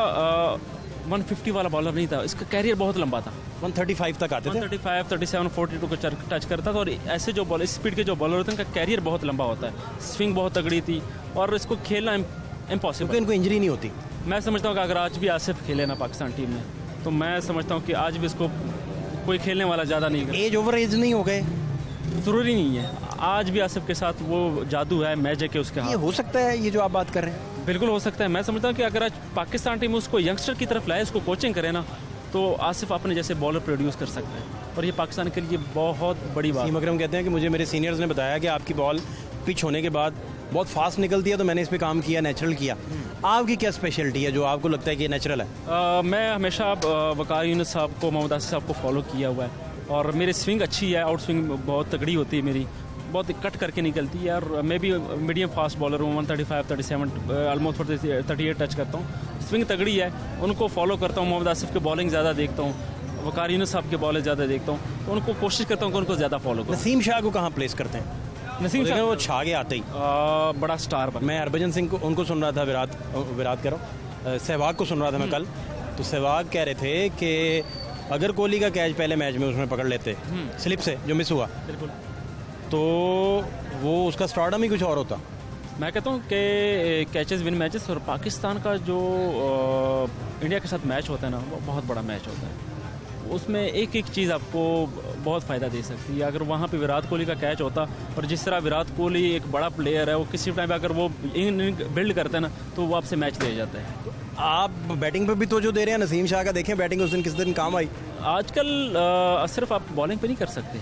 150 वाला बॉलर नहीं था, इसका कैरियर बहुत लंबा था, 135 तक आते थे, 135, 37, 42 को टच करता था। और ऐसे जो बॉलर, स्पीड के जो बॉलर होते हैं, उनका कैरियर बहुत लंबा होता है, स्विंग बहुत तगड़ी थी, और इसको खेलना इम्पॉसिबल, क्योंकि इनको इंजरी नहीं होती। मैं समझता हूँ कि अगर आज भी आसिफ खेले ना पाकिस्तान टीम में, तो मैं समझता हूँ कि आज भी इसको कोई खेलने वाला ज़्यादा नहीं है। एज ओवर एज नहीं हो गए, ज़रूरी नहीं है, आज भी आसिफ के साथ वो जादू है, मैजिक है उसके हाथ। ये हो सकता है, ये जो आप बात कर रहे हैं? बिल्कुल हो सकता है। मैं समझता हूँ कि अगर आज पाकिस्तान टीम उसको यंगस्टर की तरफ लाए, उसको कोचिंग करे ना, तो आसिफ अपने जैसे बॉलर प्रोड्यूस कर सकता है, और ये पाकिस्तान के लिए बहुत बड़ी बात। वसीम अकरम कहते हैं कि मुझे मेरे सीनियर्स ने बताया कि आपकी बॉल पिच होने के बाद बहुत फास्ट निकलती है, तो मैंने इस पर काम किया, नेचुरल किया। आपकी क्या स्पेशलिटी है जो आपको लगता है कि नेचुरल है? मैं हमेशा वकार यूनुस साहब को, मोहम्मद आसिफ साहब को फॉलो किया हुआ है, और मेरी स्विंग अच्छी है, आउट स्विंग बहुत तगड़ी होती है मेरी, बहुत कट करके निकलती है, और मैं भी मीडियम फास्ट बॉलर हूँ, 135, 37, ऑलमोस्ट 38 टच करता हूँ, स्विंग तगड़ी है, उनको फॉलो करता हूँ। मोहम्मद आसिफ के बॉलिंग ज़्यादा देखता हूँ, वकार यूनुस साहब के बॉलिंग ज़्यादा देखता हूँ, तो उनको कोशिश करता हूँ कि उनको ज़्यादा फॉलो करूँ। नसीम शाह को कहाँ प्लेस करते हैं? नसीम शाह वो छा गए आते ही बड़ा स्टार बना। मैं हरभजन सिंह को उनको सुन रहा था, विराट कह रहा हूँ, सहवाग को सुन रहा था मैं कल, तो सहवाग कह रहे थे कि अगर कोहली का कैच पहले मैच में उसमें पकड़ लेते स्लिप से जो मिस हुआ, बिल्कुल, तो वो उसका स्टारडम ही कुछ और होता। मैं कहता हूँ कि कैचेस विन मैचेस, और पाकिस्तान का जो इंडिया के साथ मैच होता है ना, वो बहुत बड़ा मैच होता है, उसमें एक एक चीज़ आपको बहुत फ़ायदा दे सकती है। अगर वहाँ पे विराट कोहली का कैच होता, और जिस तरह विराट कोहली एक बड़ा प्लेयर है, वो किसी टाइम अगर वो बिल्ड करता है ना, तो वो आपसे मैच दे जाता है। आप बैटिंग पे भी तो जो दे रहे हैं, नसीम शाह का देखें बैटिंग उस दिन किस दिन काम आई। आजकल सिर्फ आप बॉलिंग पे नहीं कर सकते,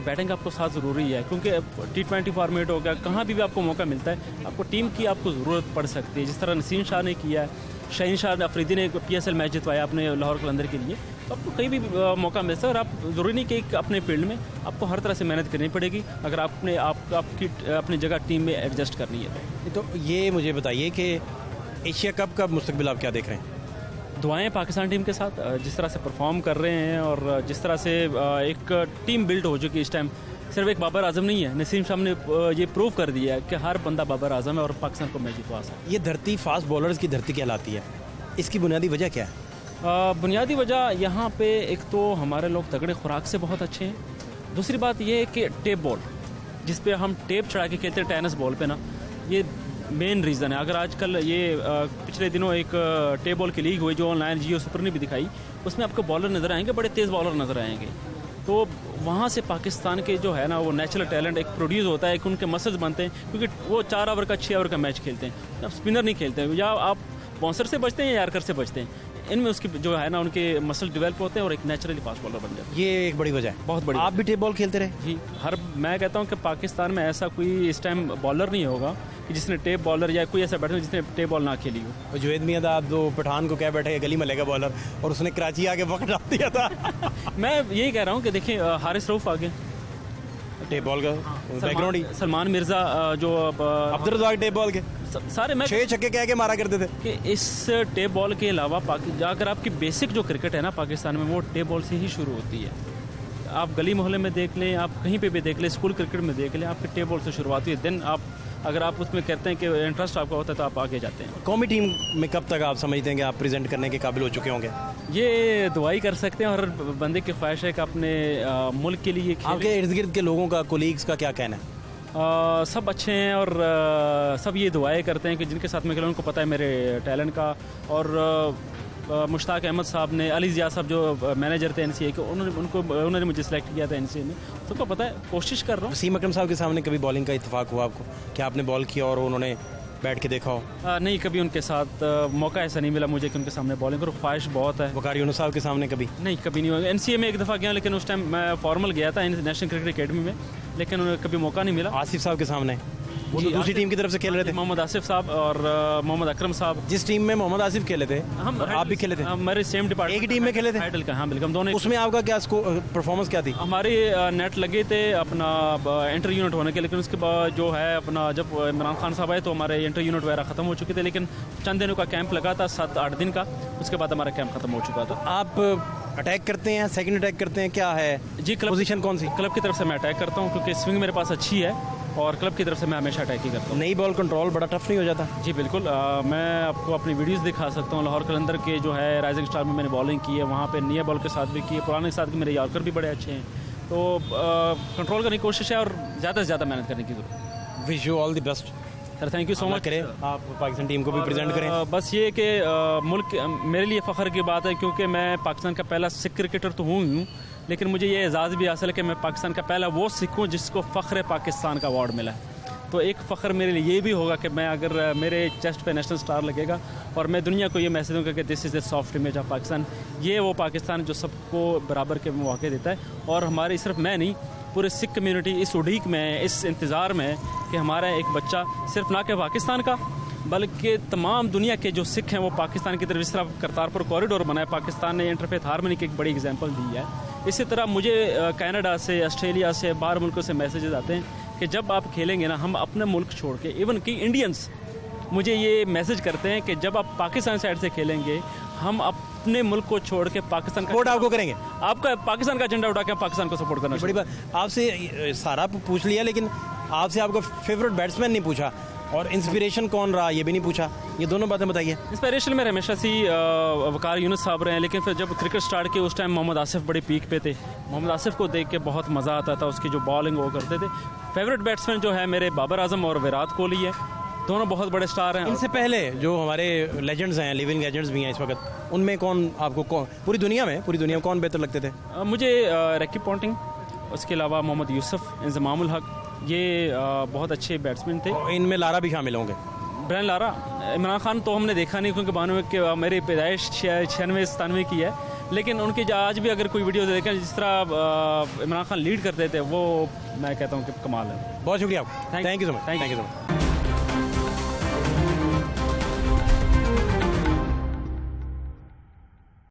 बैटिंग आपको साथ ज़रूरी है, क्योंकि T20 फॉर्मेट हो गया, कहाँ भी आपको मौका मिलता है, आपको टीम की आपको ज़रूरत पड़ सकती है। जिस तरह नसीम शाह ने किया है, शाहीन शाह अफरीदी ने PSL मैच जितवाया अपने लाहौर कलंदर के लिए, तो आपको कहीं भी मौका मिलता है, और आप ज़रूरी नहीं कि अपने फील्ड में आपको हर तरह से मेहनत करनी पड़ेगी, अगर आपने आपकी अपनी जगह टीम में एडजस्ट करनी है। तो ये मुझे बताइए कि एशिया कप का मुस्तकबिल आप क्या देख रहे हैं? दुआएं पाकिस्तान टीम के साथ, जिस तरह से परफॉर्म कर रहे हैं, और जिस तरह से एक टीम बिल्ड हो चुकी है इस टाइम, सिर्फ एक बाबर आजम नहीं है, नसीम शाह ने ये प्रूव कर दिया है कि हर बंदा बाबर आजम है, और पाकिस्तान को मैच जितवा सकता है। ये धरती फास्ट बॉलर्स की धरती कहलाती है, इसकी बुनियादी वजह क्या है? बुनियादी वजह यहाँ पे एक तो हमारे लोग तगड़े खुराक से बहुत अच्छे हैं, दूसरी बात ये है कि टेप बॉल, जिस पे हम टेप चढ़ा के खेलते हैं टेनिस बॉल पे ना, ये मेन रीज़न है। अगर आजकल ये पिछले दिनों एक टेप बॉल की लीग हुई जो ऑनलाइन जियो सुपर ने भी दिखाई, उसमें आपको बॉलर नज़र आएंगे, बड़े तेज़ बॉलर नज़र आएंगे, तो वहाँ से पाकिस्तान के जो है ना वो नेचुरल टैलेंट एक प्रोड्यूस होता है, एक उनके मसल्स बनते हैं, क्योंकि वो 4 ओवर का 6 ओवर का मैच खेलते हैं। अब स्पिनर नहीं खेलते हैं, या आप बाउंसर से बचते हैं या यार्कर से बचते हैं, इनमें उसकी जो है ना उनके मसल डेवलप होते हैं और एक नेचुरली फास्ट बॉलर बन जाते हैं। ये एक बड़ी वजह है। बहुत बड़ी। आप भी टेप बॉल खेलते रहे? जी, मैं कहता हूँ कि पाकिस्तान में ऐसा कोई इस टाइम बॉलर नहीं होगा कि जिसने टेप बॉलर या कोई ऐसा बैट्समैन जिसने टेप बॉल ना खेली हो। जुवेद मियां था, आप दो पठान को क्या बैठे गली में लेगा बॉलर, और उसने कराची आके वक्त डाल दिया था। मैं यही कह रहा हूँ कि देखिए हारिस रऊफ आगे टेप बॉल का बैकग्राउंड ही। सलमान मिर्जा जो अब्दुल रज़ाक टेप बॉल के सारे मैच 6 छक्के कह के मारा करते थे। कि इस टेप बॉल के अलावा अगर आपकी बेसिक जो क्रिकेट है ना पाकिस्तान में, वो टेप बॉल से ही शुरू होती है। आप गली मोहल्ले में देख लें, आप कहीं पे भी देख लें, स्कूल क्रिकेट में देख लें, आपकी टेप बॉल से शुरुआत हुई है। देन आप अगर आप उसमें कहते हैं कि इंटरेस्ट आपका होता है तो आप आगे जाते हैं। कौमी टीम में कब तक आप समझते हैं कि आप प्रेजेंट करने के काबिल हो चुके होंगे? ये दुआई कर सकते हैं, और बंदे की ख्वाहिश है कि अपने मुल्क के लिए खेलें। आपके इर्द गिर्द के लोगों का, कोलीग्स का क्या कहना है? सब अच्छे हैं, और सब ये दुआएं करते हैं कि जिनके साथ मैं खेलूँ उनको पता है मेरे टैलेंट का। और मुश्ताक अहमद साहब ने, अली जिया साहब जो मैनेजर थे एनसीए के, उन्होंने मुझे सेलेक्ट किया था एनसीए में, सबको पता है। कोशिश कर रहा हूँ। वसीम अकरम साहब के सामने कभी बॉलिंग का इत्तेफाक हुआ आपको? क्या आपने बॉल किया और उन्होंने बैठ के देखा हो? नहीं, कभी उनके साथ मौका ऐसा नहीं मिला मुझे कि उनके सामने बॉलिंग करूँ। ख्वाहिश बहुत है। वकार यूनुस साहब के सामने कभी? नहीं, कभी नहीं हुआ। एनसीए में एक दफ़ा गया, लेकिन उस टाइम मैं फॉर्मल गया था नेशनल क्रिकेट अकेडमी में, लेकिन उन्हें कभी मौका नहीं मिला। आसिफ साहब के सामने? वो तो दूसरी टीम की तरफ से खेल रहे थे। मोहम्मद आसिफ साहब और मोहम्मद अकरम साहब। जिस टीम में मोहम्मद आसिफ खेले थे, हम आप भी खेले थे? हमारे सेम डिपार्टमेंट, एक ही टीम में खेले थे? टाइटल का, हाँ बिल्कुल, हम दोनों। उसमें आपका क्या परफॉर्मेंस क्या थी? हमारे नेट लगे थे अपना इंटर यूनिट होने के, लेकिन उसके बाद जो है अपना जब इमरान खान साहब आए तो हमारे इंटर यूनिट वगैरह ख़त्म हो चुके थे, लेकिन चंद दिनों का कैंप लगा था, 7-8 दिन का, उसके बाद हमारा कैंप ख़त्म हो चुका था। आप अटैक करते हैं, सेकंड अटैक करते हैं, क्या है जी? क्लब पोजीशन कौन सी? क्लब की तरफ से मैं अटैक करता हूँ, क्योंकि स्विंग मेरे पास अच्छी है, और क्लब की तरफ से मैं हमेशा अटैक ही करता हूँ। नई बॉल कंट्रोल बड़ा टफ नहीं हो जाता? जी बिल्कुल। मैं आपको अपनी वीडियोस दिखा सकता हूँ। लाहौर कलंदर के जो है राइजिंग स्टार में मैंने बॉलिंग की है, वहाँ पे निया बॉल के साथ भी की है, पुराने के साथ भी मेरे यॉर्कर भी बड़े अच्छे हैं, तो कंट्रोल करने की कोशिश है और ज़्यादा से ज़्यादा मेहनत करने की जरूरत। Wish you all the best sir, thank you so much. करें आप पाकिस्तान टीम को भी प्रेजेंट करें। बस ये कि मुल्क मेरे लिए फ़ख्र की बात है, क्योंकि मैं पाकिस्तान का पहला सिख क्रिकेटर तो हूँ, लेकिन मुझे ये एजाज़ भी हासिल है कि मैं पाकिस्तान का पहला वो सिख हूँ जिसको फ़ख्र पाकिस्तान का अवार्ड मिला है। तो एक फ़ख्र मेरे लिए ये भी होगा कि मैं, अगर मेरे चेस्ट पे नेशनल स्टार लगेगा और मैं दुनिया को ये मैसेज दूँगा कि this is the soft image of Pakistan, ये वो पाकिस्तान जो सबको बराबर के मौके देता है। और हमारी सिर्फ मैं नहीं, पूरे सिख कम्युनिटी इस उड़ीक में है, इस इंतज़ार में है कि हमारा एक बच्चा सिर्फ ना कि पाकिस्तान का, बल्कि तमाम दुनिया के जो सिख हैं वो पाकिस्तान की तरफ, इस तरह करतारपुर कॉरिडोर बनाया पाकिस्तान ने, इंटरफेथ हारमनी की एक बड़ी एग्जांपल दी है। इसी तरह मुझे कनाडा से, ऑस्ट्रेलिया से, बाहर मुल्कों से मैसेजेस आते हैं कि जब आप खेलेंगे ना, हम अपने मुल्क छोड़ के, इवन कि इंडियंस मुझे ये मैसेज करते हैं कि जब आप पाकिस्तान साइड से खेलेंगे, हम अपने मुल्क को छोड़ के पाकिस्तान का सपोर्ट आपको करेंगे, आपका पाकिस्तान का झंडा उठा के पाकिस्तान को सपोर्ट करना। बड़ी बात। आपसे सारा पूछ लिया, लेकिन आपसे आपका फेवरेट बैट्समैन नहीं पूछा, और इंस्पिरेशन कौन रहा ये भी नहीं पूछा। ये दोनों बातें बताइए। इंस्पिरेशन मेरे हमेशा से वकार यूनुस साहब रहे हैं, लेकिन फिर जब क्रिकेट स्टार्ट किया उस टाइम मोहम्मद आसिफ बड़े पीक पे थे। मोहम्मद आसिफ को देख के बहुत मज़ा आता था, उसकी जो बॉलिंग वो करते थे। फेवरेट बैट्समैन जो है मेरे बाबर आजम और विराट कोहली है, दोनों बहुत बड़े स्टार हैं। इनसे पहले जो हमारे लेजेंड्स हैं, लिविंग लेजेंड्स भी हैं इस वक्त, उनमें कौन आपको, पूरी दुनिया में कौन बेहतर लगते थे? मुझे रैकी पॉन्टिंग, उसके अलावा मोहम्मद यूसुफ, इंजमाम उल हक, ये बहुत अच्छे बैट्समैन थे। इनमें लारा भी शामिल होंगे? Brian Lara. इमरान खान तो हमने देखा नहीं, क्योंकि 92 के मेरी पैदाइश 96-97 की है, लेकिन उनकी आज भी अगर कोई वीडियो देखें जिस तरह इमरान खान लीड करते थे, वो मैं कहता हूँ कि कमाल है। बहुत शुक्रिया आपका, thank you so much, thank you so much.